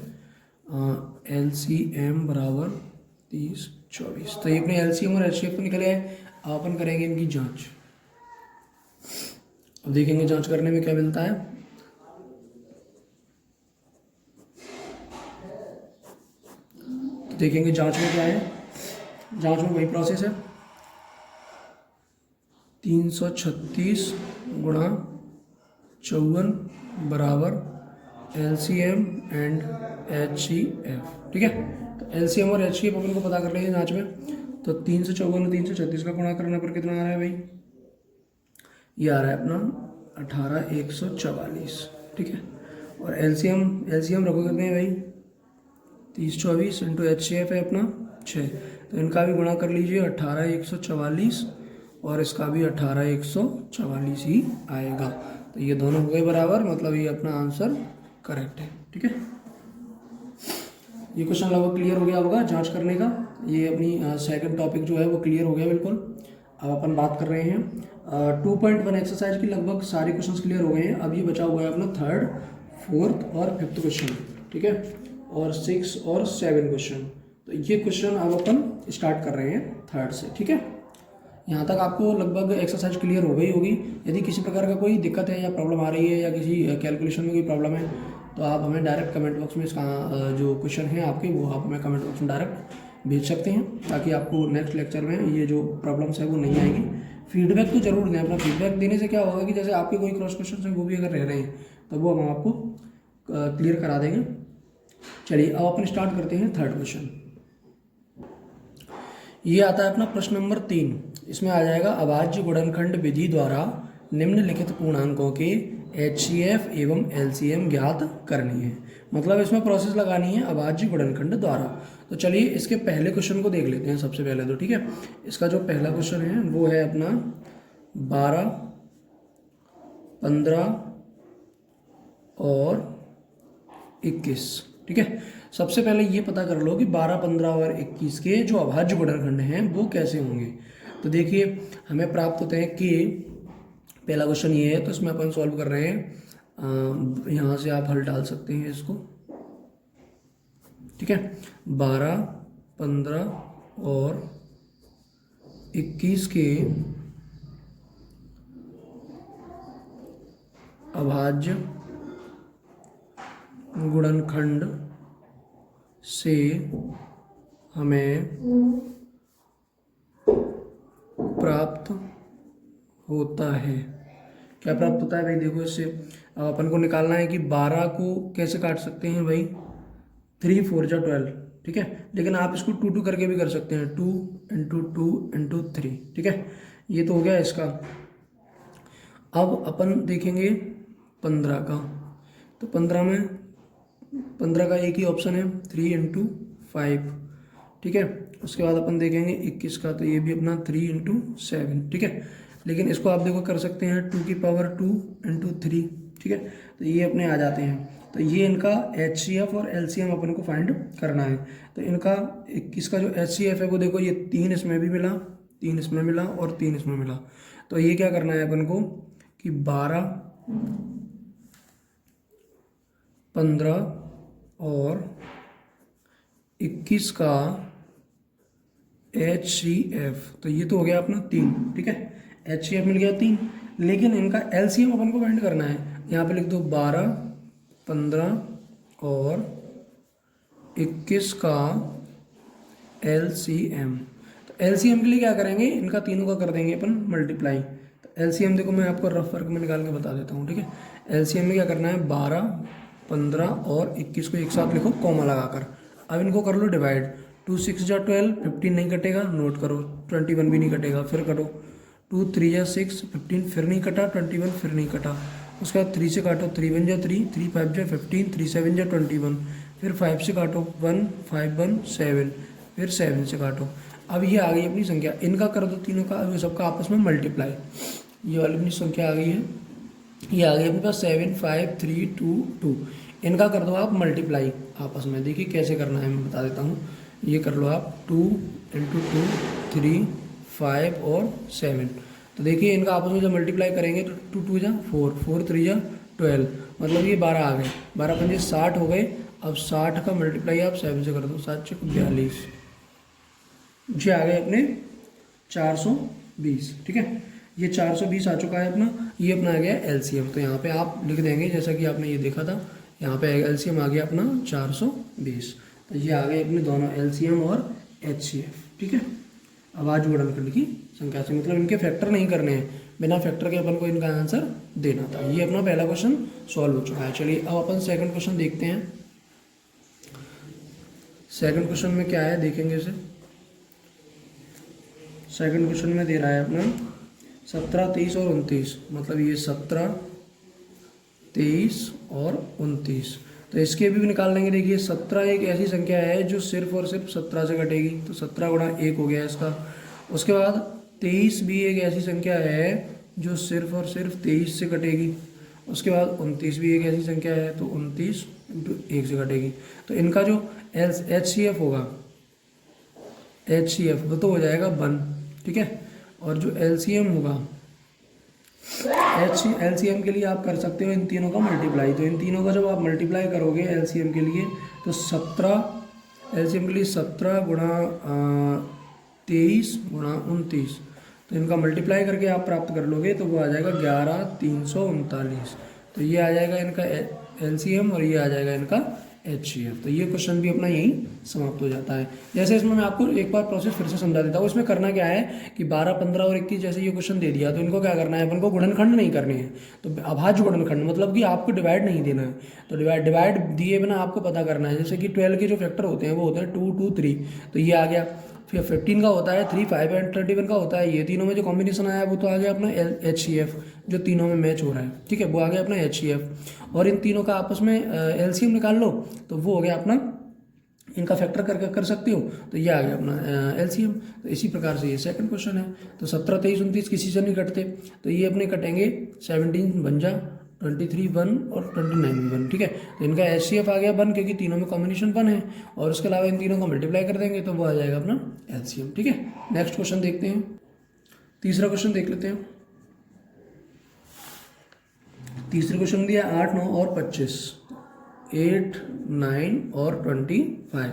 LCM बराबर 30 24। तो ये अपने LCM और HCF को निकले हैं। अब अपन करेंगे इनकी जांच। अब देखेंगे जांच करने में क्या मिलता है। तो देखेंगे जांच में क्या है। जांच में वही प्रोसेस है 336 गुणा 54 बराबर LCM एंड HCF, ठीक है। तो LCM और HCF अपन को पता कर रहे हैं जांच में। तो 3 से 54 3 से 36 का गुणा करने पर कितना आ रहा है भाई, ये आ रहा है अपना 18 144, ठीक है। और LCM रखो कितने भाई 30 24 इंटू HCF है अपना 6। तो इनका भी गुणा कर लीजिए 18 144 और इसका भी 18 144 ही आएगा। तो ये दोनों हो गए बराबर, मतलब ये अपना आंसर करेक्ट है, ठीक है। ये क्वेश्चन लगभग क्लियर हो गया होगा जांच करने का। ये अपनी सेकंड टॉपिक जो है वो क्लियर हो गया बिल्कुल। अब अपन बात कर रहे हैं 2.1 एक्सरसाइज की लगभग सारे क्वेश्चंस क्लियर हो गए हैं। अब ये बचा हुआ है अपना 3rd 4th और 5th क्वेश्चन, ठीक है, और 6 और 7 क्वेश्चन। तो ये क्वेश्चन अब अपन स्टार्ट कर रहे हैं 3rd से, ठीक है। यहाँ तक आपको लगभग एक्सरसाइज क्लियर हो गई होगी। यदि किसी प्रकार का कोई दिक्कत है या प्रॉब्लम आ रही है या किसी कैलकुलेशन में कोई प्रॉब्लम है तो आप हमें डायरेक्ट कमेंट बॉक्स में इसका जो क्वेश्चन है आपके वो आप हमें कमेंट बॉक्स में डायरेक्ट भेज सकते हैं, ताकि आपको नेक्स्ट लेक्चर में ये जो प्रॉब्लम्स है वो नहीं आएगी। फीडबैक तो जरूर दें। अपना फीडबैक देने से क्या होगा कि जैसे आपके कोई क्रॉस क्वेश्चन है वो भी अगर रह रहे हैं तो वो हम आपको क्लियर करा देंगे। चलिए अब अपन स्टार्ट करते हैं 3rd क्वेश्चन। ये आता है अपना प्रश्न नंबर 3। इसमें आ जाएगा अभाज्य गुणनखंड विधि द्वारा निम्नलिखित पूर्णांकों के HCF एवं LCM ज्ञात करनी है। मतलब इसमें प्रोसेस लगानी है अभाज्य गुणनखंड द्वारा। तो चलिए इसके पहले क्वेश्चन को देख लेते हैं सबसे पहले तो, ठीक है। इसका जो पहला क्वेश्चन है वो है अपना 12, 15 और 21, ठीक है। सबसे पहले ये पता कर लो कि 12, 15 और 21 के जो अभाज्य गुणनखंड हैं वो कैसे होंगे। तो देखिए हमें प्राप्त होते हैं कि पहला क्वेश्चन ये है, तो इसमें अपन सॉल्व कर रहे हैं। यहाँ से आप हल डाल सकते हैं इसको, ठीक है। 12, 15 और 21 के अभाज्य गुणनखंड से हमें प्राप्त होता है। क्या प्राप्त होता है भाई, देखो इससे अब अपन को निकालना है कि 12 को कैसे काट सकते हैं भाई, 3 4 जा 12, ठीक है। लेकिन आप इसको 2 2 करके भी कर सकते हैं, 2 इंटू 2 इंटू 3, ठीक है। ये तो हो गया इसका। अब अपन देखेंगे 15 का, तो 15 का एक ही ऑप्शन है 3 इंटू 5, ठीक है। उसके बाद अपन देखेंगे 21 का, तो ये भी अपना 3 इंटू 7, ठीक है। लेकिन इसको आप देखो कर सकते हैं 2 की पावर 2 इंटू 3, ठीक है। तो ये अपने आ जाते हैं। तो ये इनका HCF और LCM अपन को फाइंड करना है। तो इनका 21 का जो HCF है वो देखो, ये 3 इसमें भी मिला, 3 इसमें मिला और 3 इसमें मिला। तो ये क्या करना है अपन को कि 12, 15 और 21 का HCF, तो ये तो हो गया अपना 3, ठीक है। HCF मिल गया 3, लेकिन इनका LCM अपन को फाइंड करना है। यहाँ पे लिख दो 12, 15 और 21 का LCM। तो LCM के लिए क्या करेंगे, इनका तीनों का कर देंगे अपन मल्टीप्लाई। तो LCM देखो मैं आपको रफ वर्क में निकाल के बता देता हूँ, ठीक है। LCM में क्या करना है, 12, 15 और 21 को एक साथ लिखो कॉमा लगाकर। अब इनको कर लो डिवाइड, 2 6 जा 12, 15 नहीं कटेगा, नोट करो, 21 भी नहीं कटेगा, फिर करो 2 3 जा 6, 15 फिर नहीं कटा, 21 फिर नहीं कटा। उसके बाद 3 से काटो, 3 1 जा 3, 3 5 जा 15, 3 7 जा 21, फिर 5 से काटो 1 5 1 7, फिर 7 से काटो। अब ये आ गई अपनी संख्या, इनका कर दो तीनों का, सबका आपस में मल्टीप्लाई। ये वाली अपनी संख्या आ गई है, ये आ गई अपने पास 7 5 3 2 2। इनका कर दो आप मल्टीप्लाई आपस में। देखिए कैसे करना है मैं बता देता हूँ। ये कर लो आप 2 इंटू 2 3 5 और 7। तो देखिए इनका आपस में जब मल्टीप्लाई करेंगे तो 2 2 जा 4, 4 3 जा 12, मतलब ये 12 आ गए, 12 5 60 हो गए। अब 60 का मल्टीप्लाई आप 7 से कर दो, 7 6 42, ये आ गए अपने 420, ठीक है। ये 420 आ चुका है अपना, ये अपना आ गया LCM। तो यहाँ पे आप लिख देंगे जैसा कि आपने ये देखा था, यहाँ पे LCM आ गया अपना 420। तो ये आ गए अपने दोनों LCM और HCF, ठीक है। अभाज्य गुणनखंड की संख्या से, मतलब इनके फैक्टर नहीं करने हैं, बिना फैक्टर के अपन को इनका आंसर देना था। ये अपना पहला क्वेश्चन सॉल्व हो चुका है। चलिए अब अपन सेकंड क्वेश्चन देखते हैं। सेकंड क्वेश्चन में क्या है देखेंगे इसे। सेकंड क्वेश्चन में दे रहा है अपना 17 23 और 29, मतलब ये 17 23 और 29। तो इसके भी निकाल लेंगे। देखिए 17 एक ऐसी संख्या है जो सिर्फ और सिर्फ 17 से कटेगी, तो 17 गुणा 1 हो गया इसका। उसके बाद 23 भी एक ऐसी संख्या है जो सिर्फ और सिर्फ 23 से कटेगी। उसके बाद 29 भी एक ऐसी संख्या है, तो 29 इंटू 1 से कटेगी। तो इनका जो HCF होगा, HCF वो तो हो जाएगा 1, ठीक है। और जो LCM होगा, LCM के लिए आप कर सकते हो इन तीनों का मल्टीप्लाई। तो इन तीनों का जब आप मल्टीप्लाई करोगे LCM के लिए, तो 17 LCM के लिए 17 गुणा 23 गुणा 29, तो इनका मल्टीप्लाई करके आप प्राप्त कर लोगे तो वो आ जाएगा 11,339। तो ये आ जाएगा इनका LCM और ये आ जाएगा इनका HCF। तो ये क्वेश्चन भी अपना यहीं समाप्त हो जाता है। जैसे इसमें मैं आपको एक बार प्रोसेस फिर से समझा देता हूँ। इसमें करना क्या है कि 12 15 और 21 जैसे ये क्वेश्चन दे दिया, तो इनको क्या करना है, अपन को गुणनखंड नहीं करने हैं। तो अभाज्य गुणनखंड मतलब कि आपको डिवाइड नहीं देना है। तो डिवाइड दिए बिना आपको पता करना है। जैसे कि 12 के जो फैक्टर होते हैं वो होते हैं 2 2 3, तो ये आ गया। फिर 15 का होता है 3 5 एंड 31 का होता है, ये तीनों में जो कॉम्बिनेशन आया वो तो आ गया अपना HCF। जो तीनों में मैच हो रहा है, ठीक है, वो आ गया अपना HCF। और इन तीनों का आपस में LCM निकाल लो तो वो हो गया अपना, इनका फैक्टर करके कर सकते हो, तो ये आ गया अपना LCM। तो इसी प्रकार से ये सेकंड क्वेश्चन है। तो 17, 23, 29 किसी से नहीं कटते, तो ये अपने कटेंगे 17 बन जा, 23 1 और 29 1, ठीक है। तो इनका HCF आ गया 1, क्योंकि तीनों में कॉम्बिनेशन 1 है, और उसके अलावा इन तीनों को मल्टीप्लाई कर देंगे तो वो आ जाएगा अपना LCM, ठीक है। नेक्स्ट क्वेश्चन देखते हैं, तीसरा क्वेश्चन देख लेते हैं। तीसरे क्वेश्चन दिया 8, 9 और 25, 8, 9 और 25।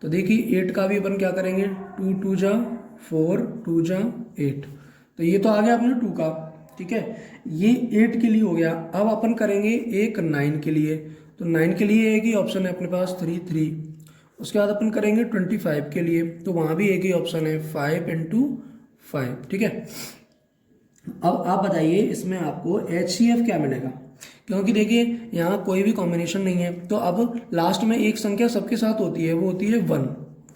तो देखिए 8 का भी अपन क्या करेंगे, 2 2 जा 4, 2 जा 8, तो ये तो आ गया अपना 2 का, ठीक है। ये 8 के लिए हो गया। अब अपन करेंगे एक 9 के लिए, तो 9 के लिए एक ही ऑप्शन है अपने पास 3 3। उसके बाद अपन करेंगे 25 के लिए, तो वहाँ भी एक ही ऑप्शन है 5 × 5, ठीक है। अब आप बताइए इसमें आपको HCF क्या मिलेगा, क्योंकि देखिए यहाँ कोई भी कॉम्बिनेशन नहीं है, तो अब लास्ट में एक संख्या सबके साथ होती है, वो होती है 1,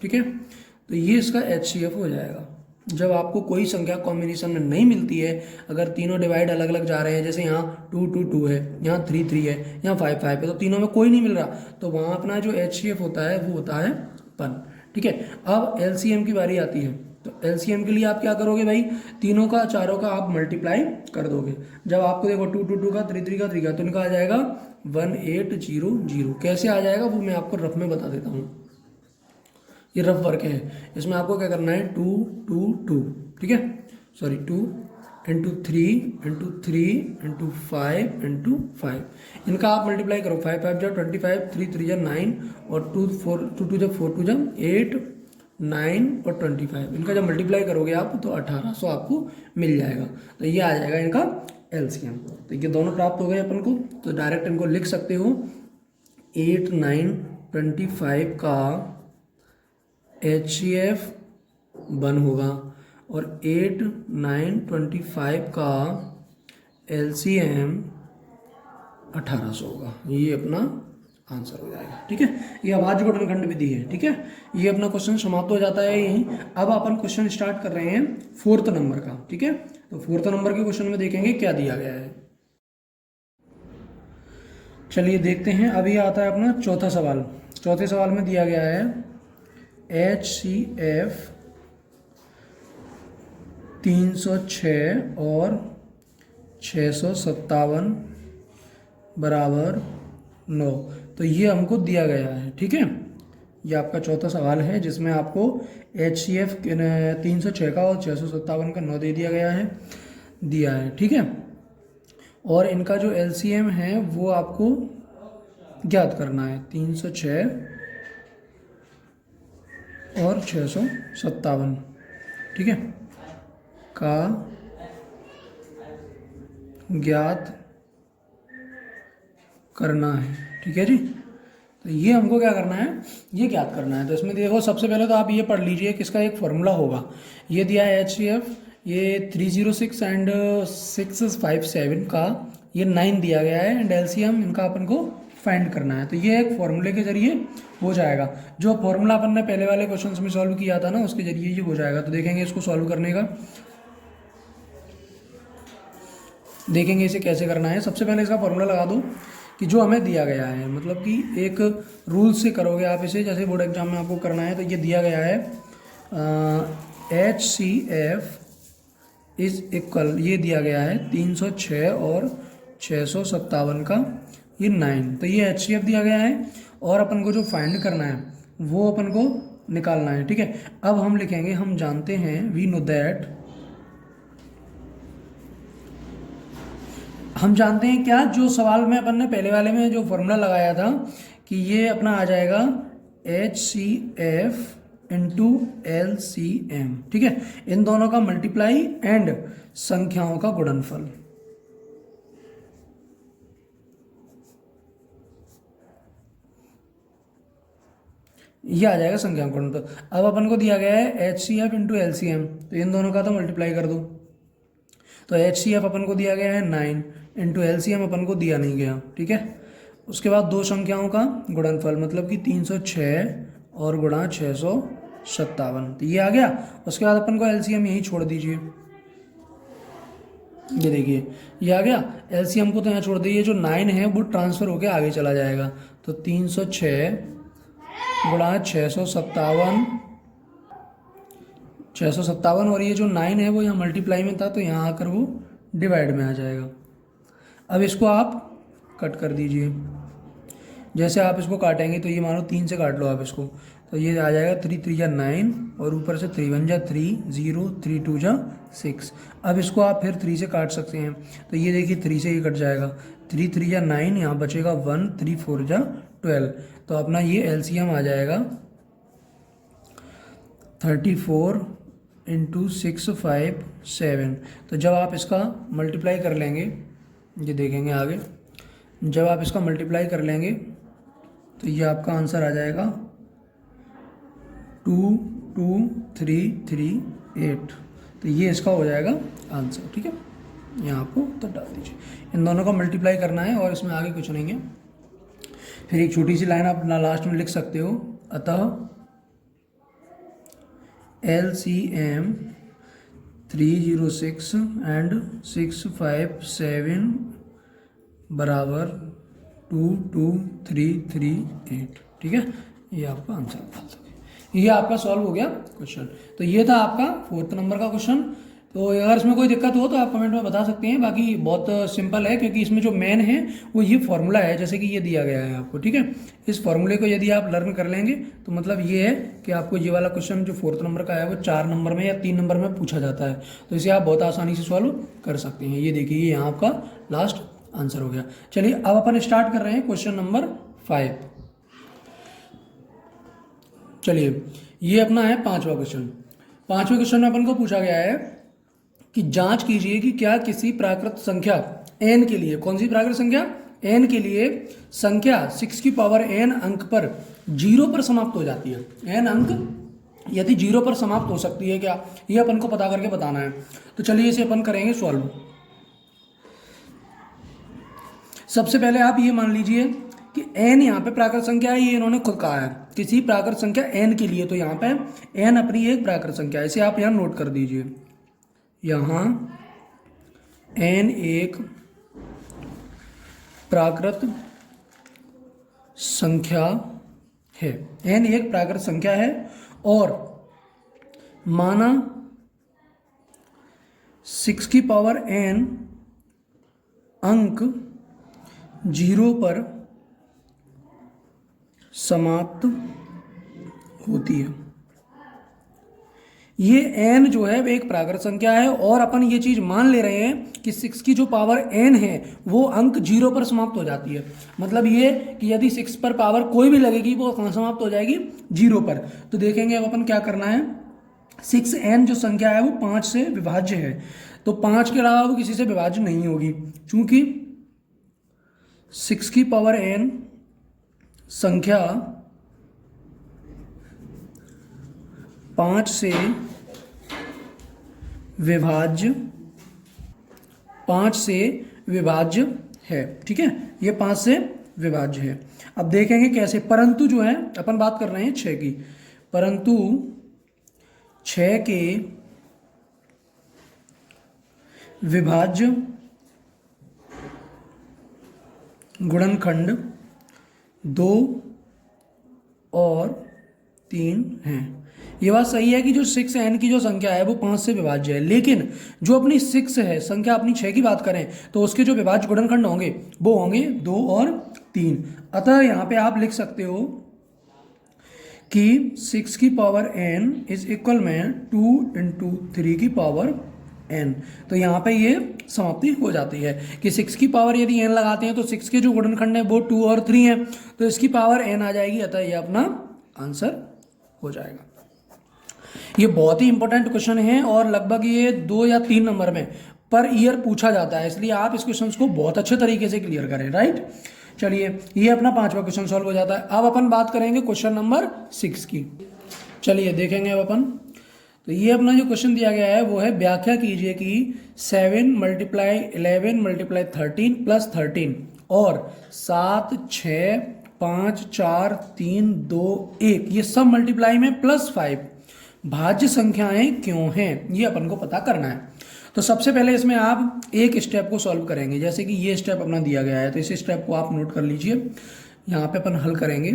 ठीक है। तो ये इसका HCF हो जाएगा। जब आपको कोई संख्या कॉम्बिनेशन में नहीं मिलती है, अगर तीनों डिवाइड अलग अलग जा रहे हैं, जैसे यहाँ 2 2 2 है, यहाँ 3 3 है, यहाँ 5 5 है, तो तीनों में कोई नहीं मिल रहा, तो वहाँ अपना जो HCF होता है वो होता है 1, ठीक है। अब LCM की बारी आती है, तो LCM के लिए आप क्या करोगे भाई, तीनों का चारों का आप मल्टीप्लाई कर दोगे। जब आपको देखो 2 2 2 का 3 3 का 3 का, तो इनका आ जाएगा 1800। कैसे आ जाएगा वो मैं आपको रफ में बता देता हूँ, ये रफ वर्क है। इसमें आपको क्या करना है, 2 2 2, ठीक है, सॉरी 2 × 3 × 3 × 5 × 5, इनका आप मल्टीप्लाई करो, 5 5 जा 25, 3 3 जा 9 और 2 4 2 2 जा 4 2 जा 8 9 और 25, इनका जब मल्टीप्लाई करोगे आप तो 1800 आपको मिल जाएगा। तो ये आ जाएगा इनका LCM। तो ये दोनों प्राप्त हो गए अपन को, तो डायरेक्ट इनको लिख सकते हो 8 9 25 का HCF 1 होगा, और 8 9 25 का LCM 1800 होगा। ये अपना आंसर हो जाएगा, ठीक है। ये अभाज्य गुणनखंड विधि है, ठीक है। ये अपना क्वेश्चन समाप्त हो जाता है यहीं। अब अपन क्वेश्चन स्टार्ट कर रहे हैं 4th नंबर का, ठीक है। तो 4th नंबर के क्वेश्चन में देखेंगे क्या दिया गया है। चलिए देखते हैं। अभी आता है अपना चौथा सवाल। चौथे सवाल में दिया गया है HCF 306 और 657 बराबर 9, तो ये हमको दिया गया है, ठीक है। ये आपका चौथा सवाल है जिसमें आपको HCF 306 का और 657 का 9 दे दिया गया है, ठीक है। और इनका जो LCM है वो आपको ज्ञात करना है, 306 और 657, ठीक है, का ज्ञात करना है, ठीक है जी। तो ये हमको क्या करना है, ये ज्ञात करना है। तो इसमें देखो सबसे पहले तो आप ये पढ़ लीजिए कि इसका एक फॉर्मूला होगा। ये दिया है HCF, ये 306 एंड 657 का ये 9 दिया गया है, एंड LCM इनका अपन को फाइंड करना है। तो ये एक फॉर्मूले के जरिए हो जाएगा। जो फॉर्मूला अपन ने पहले वाले क्वेश्चंस में सॉल्व किया था ना, उसके जरिए ये हो जाएगा। तो देखेंगे इसको सॉल्व करने का, देखेंगे इसे कैसे करना है। सबसे पहले इसका फॉर्मूला लगा दो कि जो हमें दिया गया है, मतलब कि एक रूल से करोगे आप इसे, जैसे बोर्ड एग्जाम में आपको करना है। तो ये दिया गया है HCF इज इक्वल, ये दिया गया है 306 और 657 का ये 9, तो ये HCF दिया गया है। और अपन को जो फाइंड करना है वो अपन को निकालना है, ठीक है। अब हम लिखेंगे, हम जानते हैं, वी नो दैट, हम जानते हैं क्या, जो सवाल में अपन ने पहले वाले में जो फॉर्मूला लगाया था कि ये अपना आ जाएगा HCF × LCM, ठीक है। इन दोनों का मल्टीप्लाई एंड संख्याओं का गुणनफल। ये आ जाएगा संख्याओं का गुणनफल। अब अपन को दिया गया है HCF × LCM, तो इन दोनों का तो मल्टीप्लाई कर दो। तो HCF अपन को दिया गया है 9, इंटू LCM अपन को दिया नहीं गया, ठीक है। उसके बाद दो संख्याओं का गुणनफल, मतलब कि 306 और गुणा 657, तो ये आ गया। उसके बाद अपन को LCM यही छोड़ दीजिए, ये देखिए ये आ गया। एलसीएम को तो यहाँ छोड़ दीजिए, जो 9 है वो ट्रांसफ़र होके आगे चला जाएगा, तो 306 गुणा 657, और ये जो 9 है वो यहाँ मल्टीप्लाई में था तो यहाँ आकर वो डिवाइड में आ जाएगा। अब इसको आप कट कर दीजिए। जैसे आप इसको काटेंगे तो ये मानो 3 से काट लो आप इसको, तो ये आ जाएगा 3 3 जा 9 और ऊपर से 3 1 जा 3 0 3 2 जा 6। अब इसको आप फिर 3 से काट सकते हैं, तो ये देखिए 3 से ये कट जाएगा, 3 3 जा 9, यहाँ बचेगा 1 3 4 जा 12। तो अपना ये एलसीएम आ जाएगा 34 इंटू 6 5 7। तो जब आप इसका मल्टीप्लाई कर लेंगे, ये देखेंगे आगे, जब आप इसका मल्टीप्लाई कर लेंगे तो ये आपका आंसर आ जाएगा 22338। तो ये इसका हो जाएगा आंसर। ठीक है, यहाँ आपको तो डाल दीजिए। इन दोनों का मल्टीप्लाई करना है और इसमें आगे कुछ नहीं है। फिर एक छोटी सी लाइन आप लास्ट में लिख सकते हो, अतः LCM 306 एंड 657 बराबर 22338। ठीक है, ये आपका आंसर डाल दोगे। ये आपका सॉल्व हो गया क्वेश्चन। तो ये था आपका 4th नंबर का क्वेश्चन। तो अगर इसमें कोई दिक्कत हो तो आप कमेंट में बता सकते हैं। बाकी बहुत सिंपल है, क्योंकि इसमें जो मेन है वो ये फॉर्मूला है, जैसे कि ये दिया गया है आपको। ठीक है, इस फॉर्मूले को यदि आप लर्न कर लेंगे तो मतलब ये है कि आपको ये वाला क्वेश्चन जो 4th नंबर का है वो 4 नंबर में या 3 नंबर में पूछा जाता है, तो इसे आप बहुत आसानी से सॉल्व कर सकते हैं। ये देखिए, ये यहाँ आपका लास्ट आंसर हो गया। चलिए अब अपन स्टार्ट कर रहे हैं क्वेश्चन नंबर 5। चलिए, ये अपना है 5वां क्वेश्चन। 5वें क्वेश्चन में अपन को पूछा गया है कि जांच कीजिए कि क्या किसी प्राकृत संख्या n के लिए, कौन सी प्राकृत संख्या, n के लिए संख्या 6 की पावर n अंक पर 0 पर समाप्त हो जाती है। n अंक यदि 0 पर समाप्त हो सकती है क्या, ये अपन को पता करके बताना है। तो चलिए इसे अपन करेंगे सॉल्व। सबसे पहले आप ये मान लीजिए कि n यहाँ पे प्राकृत संख्या है, ये इन्होंने खुद कहा है किसी प्राकृत संख्या n के लिए, तो यहाँ पे n अपनी एक प्राकृत संख्या है। इसे आप यहाँ नोट कर दीजिए, यहाँ n एक प्राकृत संख्या है, n एक प्राकृत संख्या है और माना 6 की पावर n अंक 0 पर समाप्त होती है। ये n जो है वो एक प्राकृत संख्या है और अपन ये चीज मान ले रहे हैं कि 6 की जो पावर n है वो अंक 0 पर समाप्त हो जाती है। मतलब ये कि यदि 6 पर पावर कोई भी लगेगी वो कहाँ समाप्त हो जाएगी, 0 पर। तो देखेंगे अब अपन क्या करना है। 6n जो संख्या है वो 5 से विभाज्य है, तो 5 के अलावा वो किसी से विभाज्य नहीं होगी, चूंकि 6 की पावर n संख्या 5 से विभाज्य है। ठीक है, ये 5 से विभाज्य है। अब देखेंगे कैसे। परंतु जो है अपन बात कर रहे हैं 6 की, परंतु 6 के विभाज्य गुणनखंड 2 और 3 हैं। ये बात सही है कि जो 6n की जो संख्या है वो 5 से विभाज्य है, लेकिन जो अपनी 6 है संख्या, अपनी 6 की बात करें तो उसके जो विभाज्य गुणनखंड होंगे वो होंगे 2 और 3। अतः यहाँ पे आप लिख सकते हो कि 6 की पावर n इज इक्वल में 2 इंटू 3 की पावर n। तो यहाँ पे ये समाप्ति हो जाती है कि 6 की पावर यदि n लगाते हैं तो 6 के जो गुणनखंड है वो 2 और 3 है, तो इसकी पावर n आ जाएगी। अतः ये अपना आंसर हो जाएगा। ये बहुत ही इंपॉर्टेंट क्वेश्चन है और लगभग ये 2 या 3 नंबर में पर ईयर पूछा जाता है, इसलिए आप इस क्वेश्चन को बहुत अच्छे तरीके से क्लियर करें। राइट, चलिए ये अपना 5वां क्वेश्चन सॉल्व हो जाता है। अब अपन बात करेंगे क्वेश्चन नंबर 6 की। चलिए देखेंगे अब अपन। तो ये अपना जो क्वेश्चन दिया गया है वो है, व्याख्या कीजिए कि 7 मल्टीप्लाई 11 मल्टीप्लाई 13 प्लस 13 और 7 6 5 4 3 2 1 ये सब मल्टीप्लाई में प्लस 5 भाज्य संख्याएं क्यों हैं, ये अपन को पता करना है। तो सबसे पहले इसमें आप एक स्टेप को सॉल्व करेंगे, जैसे कि ये स्टेप अपना दिया गया है, तो इस स्टेप को आप नोट कर लीजिए। यहाँ पे अपन हल करेंगे।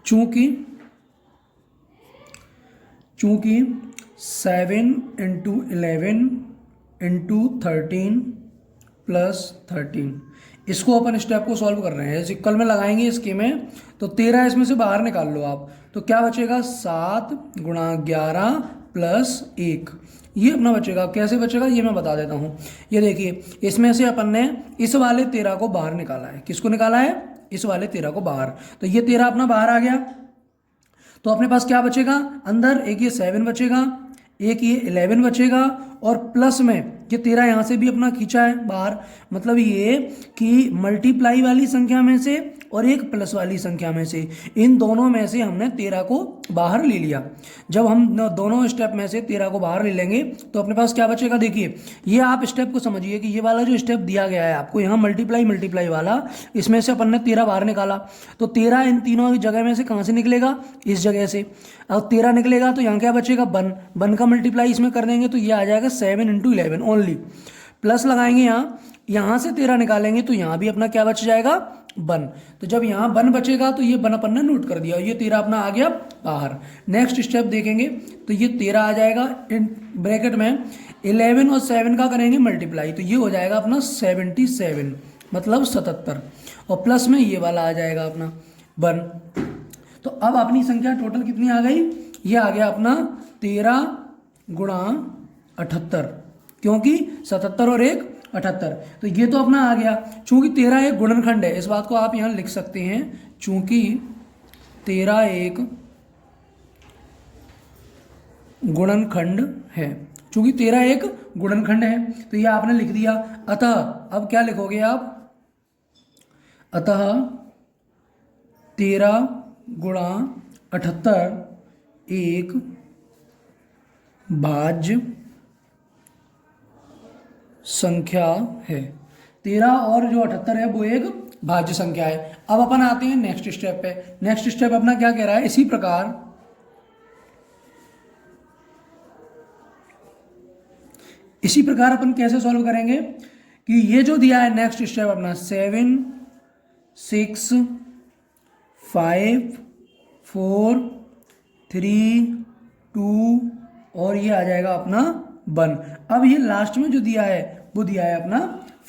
चूंकि 7 × 11 × 13 + 13, इसको अपन स्टेप को सॉल्व कर रहे हैं। इक्वल में लगाएंगे इसके में, तो 13 इसमें से बाहर निकाल लो आप, तो क्या बचेगा 7 × 11 + 1, ये अपना बचेगा। कैसे बचेगा ये मैं बता देता हूँ। ये देखिए, इसमें से अपन ने इस वाले 13 को बाहर निकाला है। किसको निकाला है? इस वाले 13 को बाहर। तो ये 13 अपना बाहर आ गया, तो अपने पास क्या बचेगा अंदर? एक ये 7 बचेगा, एक ये 11 बचेगा, और प्लस में ये 13 यहाँ से भी अपना खींचा है बाहर। मतलब ये कि मल्टीप्लाई वाली संख्या में से और एक प्लस वाली संख्या में से, इन दोनों में से हमने 13 को बाहर ले लिया। जब हम दोनों स्टेप में से 13 को बाहर ले लेंगे तो अपने पास क्या बचेगा? देखिए, ये आप स्टेप को समझिए कि ये वाला जो स्टेप दिया गया है आपको यहाँ मल्टीप्लाई वाला, इसमें से अपन ने 13 बाहर निकाला, तो 13 इन तीनों जगह में से कहाँ से निकलेगा? इस जगह से। अब 13 निकलेगा तो यहाँ क्या बचेगा? बन का मल्टीप्लाई इसमें कर देंगे तो ये आ जाएगा 7 × 11 ओनली। प्लस लगाएंगे यहाँ से 13 निकालेंगे तो यहाँ भी अपना क्या बच जाएगा? बन। तो जब यहाँ बन बचेगा तो ये बन अपन ने नोट कर दिया, ये 13 अपना आ गया बाहर। नेक्स्ट स्टेप देखेंगे तो ये 13 आ जाएगा, इन ब्रैकेट में 11 और 7 का करेंगे मल्टीप्लाई, तो ये हो जाएगा अपना 77, मतलब 77, और प्लस में ये वाला आ जाएगा अपना बन। तो अब अपनी संख्या टोटल कितनी आ गई? ये आ गया अपना 13 × 78, क्योंकि 77 और 1 78, तो ये तो अपना आ गया। चूंकि 13 एक गुणनखंड है, इस बात को आप यहाँ लिख सकते हैं, चूंकि 13 एक गुणनखंड है। चूंकि 13 एक गुणनखंड है तो ये आपने लिख दिया। अतः अब क्या लिखोगे आप? अतः 13 × 78 एक भाज्य संख्या है। 13 और जो 78 है वो एक भाज्य संख्या है। अब अपन आते हैं नेक्स्ट स्टेप पे। नेक्स्ट स्टेप अपना क्या कह रहा है? इसी प्रकार अपन कैसे सॉल्व करेंगे कि ये जो दिया है नेक्स्ट स्टेप अपना 7 6 5 4 3 2 और ये आ जाएगा अपना 1। अब ये लास्ट में जो दिया है वो दिया है अपना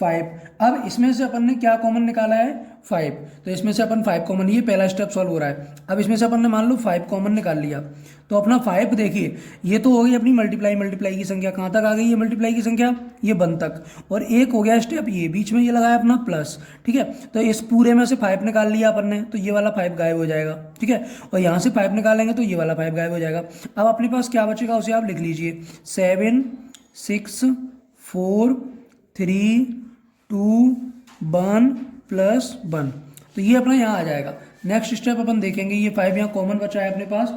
5। अब इसमें से अपन ने क्या कॉमन निकाला है? 5। तो इसमें से अपन 5 कॉमन, ये पहला स्टेप सॉल्व हो रहा है। अब इसमें से अपन ने मान लो 5 कॉमन निकाल लिया, तो अपना 5 देखिए, ये तो हो गई अपनी मल्टीप्लाई की संख्या। कहाँ तक आ गई ये मल्टीप्लाई की संख्या? ये 1 तक। और एक हो गया स्टेप ये बीच में, ये लगाया अपना प्लस, ठीक है। तो इस पूरे में से 5 निकाल लिया अपन ने, तो ये वाला 5 गायब हो जाएगा, ठीक है। और यहाँ से 5 निकालेंगे तो ये वाला 5 गायब हो जाएगा। अब अपने पास क्या बचेगा उसे आप लिख लीजिए, 7 6 4 3 2 1 + 1। तो ये अपना यहाँ आ जाएगा। नेक्स्ट स्टेप अपन देखेंगे, ये 5 यहाँ कॉमन बचा है अपने पास,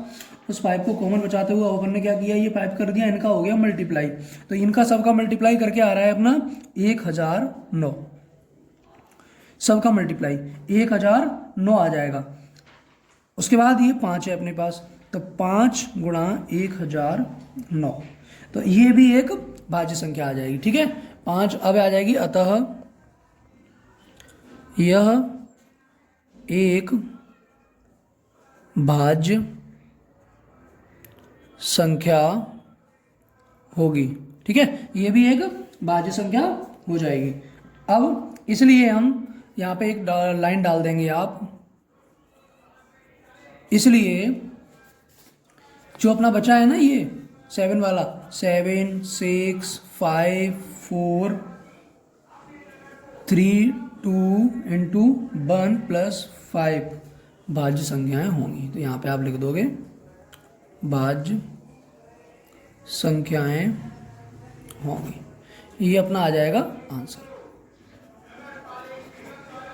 उस 5 को कॉमन बचाते हुए अपन ने क्या किया? ये 5 कर दिया, इनका हो गया मल्टीप्लाई। तो इनका सबका मल्टीप्लाई करके आ रहा है अपना 1009। सबका मल्टीप्लाई 1009 आ जाएगा। उसके बाद ये 5 है अपने पास, तो 5 × 1009, तो ये भी एक भाज्य संख्या आ जाएगी, ठीक है। 5 अब आ जाएगी। अतः यह एक भाज्य संख्या होगी, ठीक है। ये भी एक भाज्य संख्या हो जाएगी। अब इसलिए हम यहाँ पे एक लाइन डाल देंगे आप, इसलिए जो अपना बचा है ना ये 7 वाला, 7 6 5 4 3 2 × 1 + 5 भाज्य संख्याएं होंगी। तो यहाँ पे आप लिख दोगे भाज्य संख्याएं होंगी, ये अपना आ जाएगा आंसर,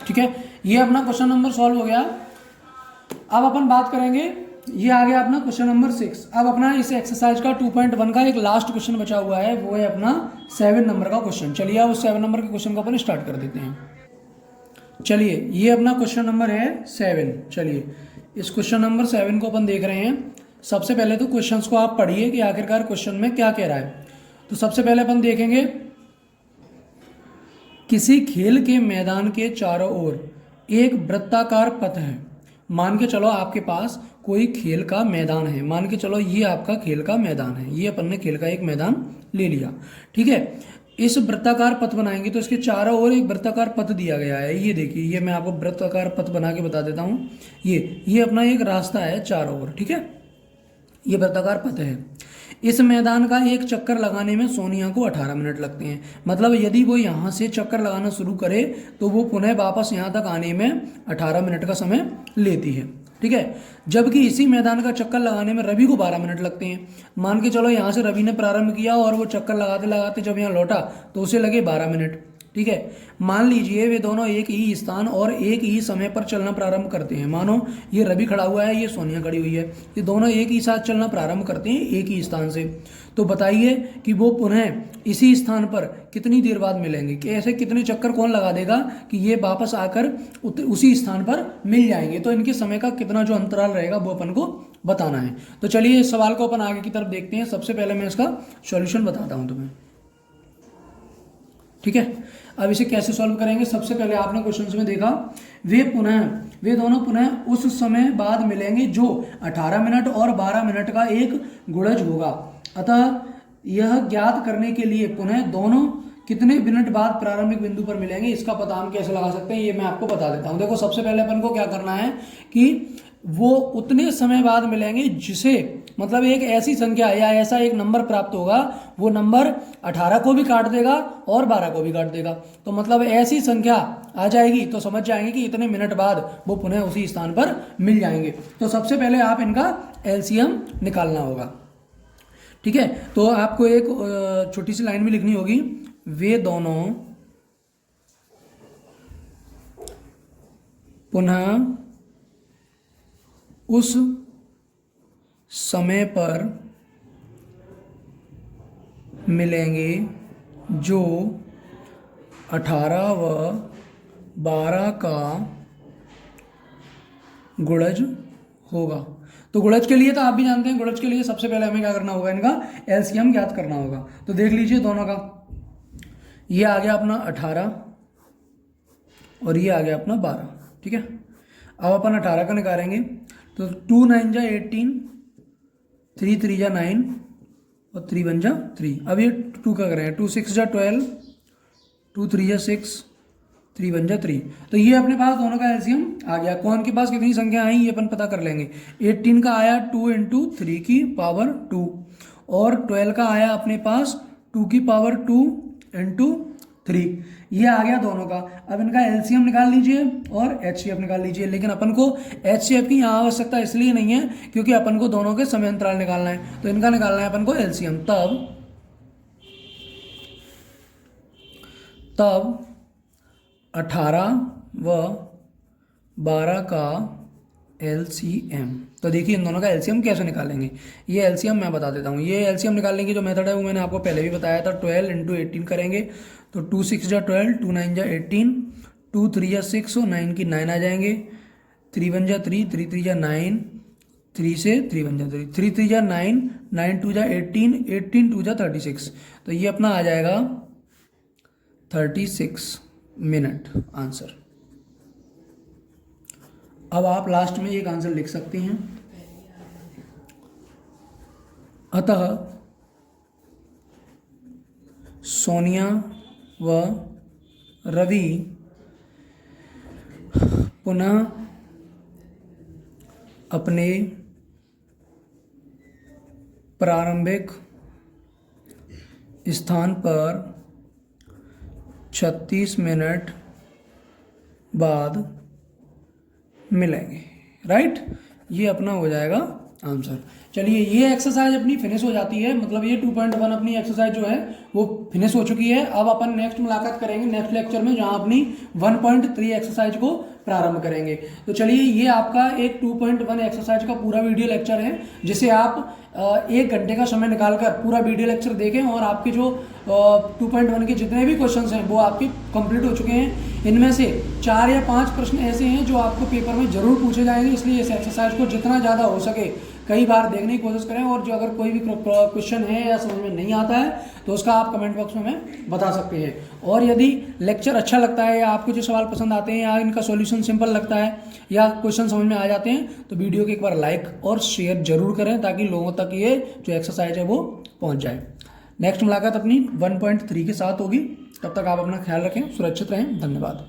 ठीक है। ये अपना क्वेश्चन नंबर सॉल्व हो गया। अब अपन बात करेंगे, ये आ गया अपना क्वेश्चन नंबर 6। अब अपना इस एक्सरसाइज का 2.1 का एक लास्ट क्वेश्चन बचा हुआ है, वो है अपना 7 नंबर का क्वेश्चन। चलिए अब उस 7 नंबर के क्वेश्चन को अपन स्टार्ट कर देते हैं। चलिए ये अपना क्वेश्चन नंबर है 7। चलिए इस क्वेश्चन नंबर 7 को अपन देख रहे हैं। सबसे पहले तो क्वेश्चंस को आप पढ़िए कि आखिरकार क्वेश्चन में क्या कह रहा है। तो सबसे पहले अपन देखेंगे, किसी खेल के मैदान के चारों ओर एक वृत्ताकार पथ है। मान के चलो आपके पास कोई खेल का मैदान है, मान के चलो ये आपका खेल का मैदान है, ये अपन ने खेल का एक मैदान ले लिया, ठीक है। इस वृत्ताकार पथ बनाएंगे तो इसके चारों ओर एक वृत्ताकार पथ दिया गया है। ये देखिए, ये मैं आपको वृत्ताकार पथ बना के बता देता हूँ। ये अपना एक रास्ता है चारों ओर, ठीक है, ये वृत्ताकार पथ है। इस मैदान का एक चक्कर लगाने में सोनिया को 18 मिनट लगते हैं। मतलब यदि वो यहाँ से चक्कर लगाना शुरू करे तो वो पुनः वापस यहाँ तक आने में 18 मिनट का समय लेती है, ठीक है। जबकि इसी मैदान का चक्कर लगाने में रवि को 12 मिनट लगते हैं। मान के चलो यहाँ से रवि ने प्रारंभ किया और वो चक्कर लगाते लगाते जब यहाँ लौटा तो उसे लगे 12 मिनट, ठीक है। मान लीजिए वे दोनों एक ही स्थान और एक ही समय पर चलना प्रारंभ करते हैं। मानो ये रवि खड़ा हुआ है, ये सोनिया खड़ी हुई है, ये दोनों एक ही साथ चलना प्रारंभ करते हैं एक ही स्थान से। तो बताइए कि वो पुनः इसी स्थान पर कितनी देर बाद मिलेंगे, कि ऐसे कितने चक्कर कौन लगा देगा कि ये वापस आकर उसी स्थान पर मिल जाएंगे। तो इनके समय का कितना जो अंतराल रहेगा वो अपन को बताना है। तो चलिए इस सवाल को अपन आगे की तरफ देखते हैं। सबसे पहले मैं इसका सॉल्यूशन बताता हूं तुम्हें, ठीक है। अब इसे कैसे सॉल्व करेंगे, सबसे पहले आपने क्वेश्चन में देखा वे दोनों पुनः उस समय बाद मिलेंगे जो 18 मिनट और 12 मिनट का एक गुणज होगा। अतः यह ज्ञात करने के लिए पुनः दोनों कितने मिनट बाद प्रारंभिक बिंदु पर मिलेंगे, इसका पता हम कैसे लगा सकते हैं, ये मैं आपको बता देता हूं। देखो सबसे पहले अपन को क्या करना है कि वो उतने समय बाद मिलेंगे जिसे, मतलब एक ऐसी संख्या या ऐसा एक नंबर प्राप्त होगा, वो नंबर 18 को भी काट देगा और 12 को भी काट देगा। तो मतलब ऐसी संख्या आ जाएगी तो समझ जाएंगे कि इतने मिनट बाद वो पुनः उसी स्थान पर मिल जाएंगे। तो सबसे पहले आप इनका एलसीएम निकालना होगा, ठीक है। तो आपको एक छोटी सी लाइन भी लिखनी होगी, वे दोनों पुनः उस समय पर मिलेंगे जो 18 व 12 का गुणज होगा। तो गुणज के लिए तो आप भी जानते हैं, गुणज के लिए सबसे पहले हमें क्या करना होगा, इनका एलसीएम ज्ञात करना होगा। तो देख लीजिए दोनों का, ये आ गया अपना 18 और ये आ गया अपना 12, ठीक है। अब अपन 18 का निकालेंगे तो 2 9 जा 18, 3 3 जा 9 और 3 1 जा 3। अब ये 2 का करेंगे, 2 6 जा 12, 2 3 जा 6, 3 1 जा 3। तो ये अपने पास दोनों का एलसीएम आ गया। कौन के पास कितनी संख्या आई ये अपन पता कर लेंगे। 18 का आया 2 × 3 की पावर 2 और 12 का आया अपने पास 2 की पावर 2 × 3। ये आ गया दोनों का। अब इनका एलसीएम निकाल लीजिए और एचसीएफ निकाल लीजिए। लेकिन अपन को एचसीएफ की यहाँ आवश्यकता इसलिए नहीं है क्योंकि अपन को दोनों के समय अंतराल निकालना है, तो इनका निकालना है अपन को एलसीएम। तब 18 व 12 का एलसीएम। तो देखिए इन दोनों का एलसीएम कैसे निकालेंगे, ये एलसीएम मैं बता देता हूँ। ये एलसीएम निकालने की जो मेथड है वो मैंने आपको पहले भी बताया था। 12 × 18 करेंगे तो 2 6 जा 12, 2 9 जा 18, 2 3 जा 6 और 9 की 9 आ जाएंगे, 3 1 जा 3, 3 3 जा 9, 3 से 3 1 जा 3, 3 3 जा 9, 9 2 जा 18, 18 2 जा 36। तो ये अपना आ जाएगा 36 मिनट आंसर। अब आप लास्ट में एक आंसर लिख सकते हैं। अतः सोनिया व रवि पुनः अपने प्रारंभिक स्थान पर 36 मिनट बाद मिलेंगे, राइट। ये अपना हो जाएगा आंसर। चलिए ये एक्सरसाइज अपनी फिनिश हो जाती है, मतलब ये 2.1 अपनी एक्सरसाइज जो है वो फिनिश हो चुकी है। अब अपन नेक्स्ट मुलाकात करेंगे नेक्स्ट लेक्चर में, जहां अपनी 1.3 एक्सरसाइज को प्रारंभ करेंगे। तो चलिए ये आपका एक 2.1 एक्सरसाइज का पूरा वीडियो लेक्चर है, जिसे आप 1 घंटे का समय निकालकर पूरा वीडियो लेक्चर देखें और आपके जो 2.1 के जितने भी क्वेश्चंस हैं वो आपके कंप्लीट हो चुके हैं। इनमें से 4 या 5 प्रश्न ऐसे हैं जो आपको पेपर में जरूर पूछे जाएंगे, इसलिए इस एक्सरसाइज को जितना ज़्यादा हो सके कई बार देखने की कोशिश करें, और जो अगर कोई भी क्वेश्चन है या समझ में नहीं आता है तो उसका आप कमेंट बॉक्स में हमें बता सकते हैं। और यदि लेक्चर अच्छा लगता है या आपको जो सवाल पसंद आते हैं या इनका सॉल्यूशन सिंपल लगता है या क्वेश्चन समझ में आ जाते हैं तो वीडियो को एक बार लाइक और शेयर जरूर करें ताकि लोगों तक ये जो एक्सरसाइज है वो पहुँच जाए। नेक्स्ट मुलाकात अपनी 1.3 के साथ होगी। तब तक आप अपना ख्याल रखें, सुरक्षित रहें। धन्यवाद।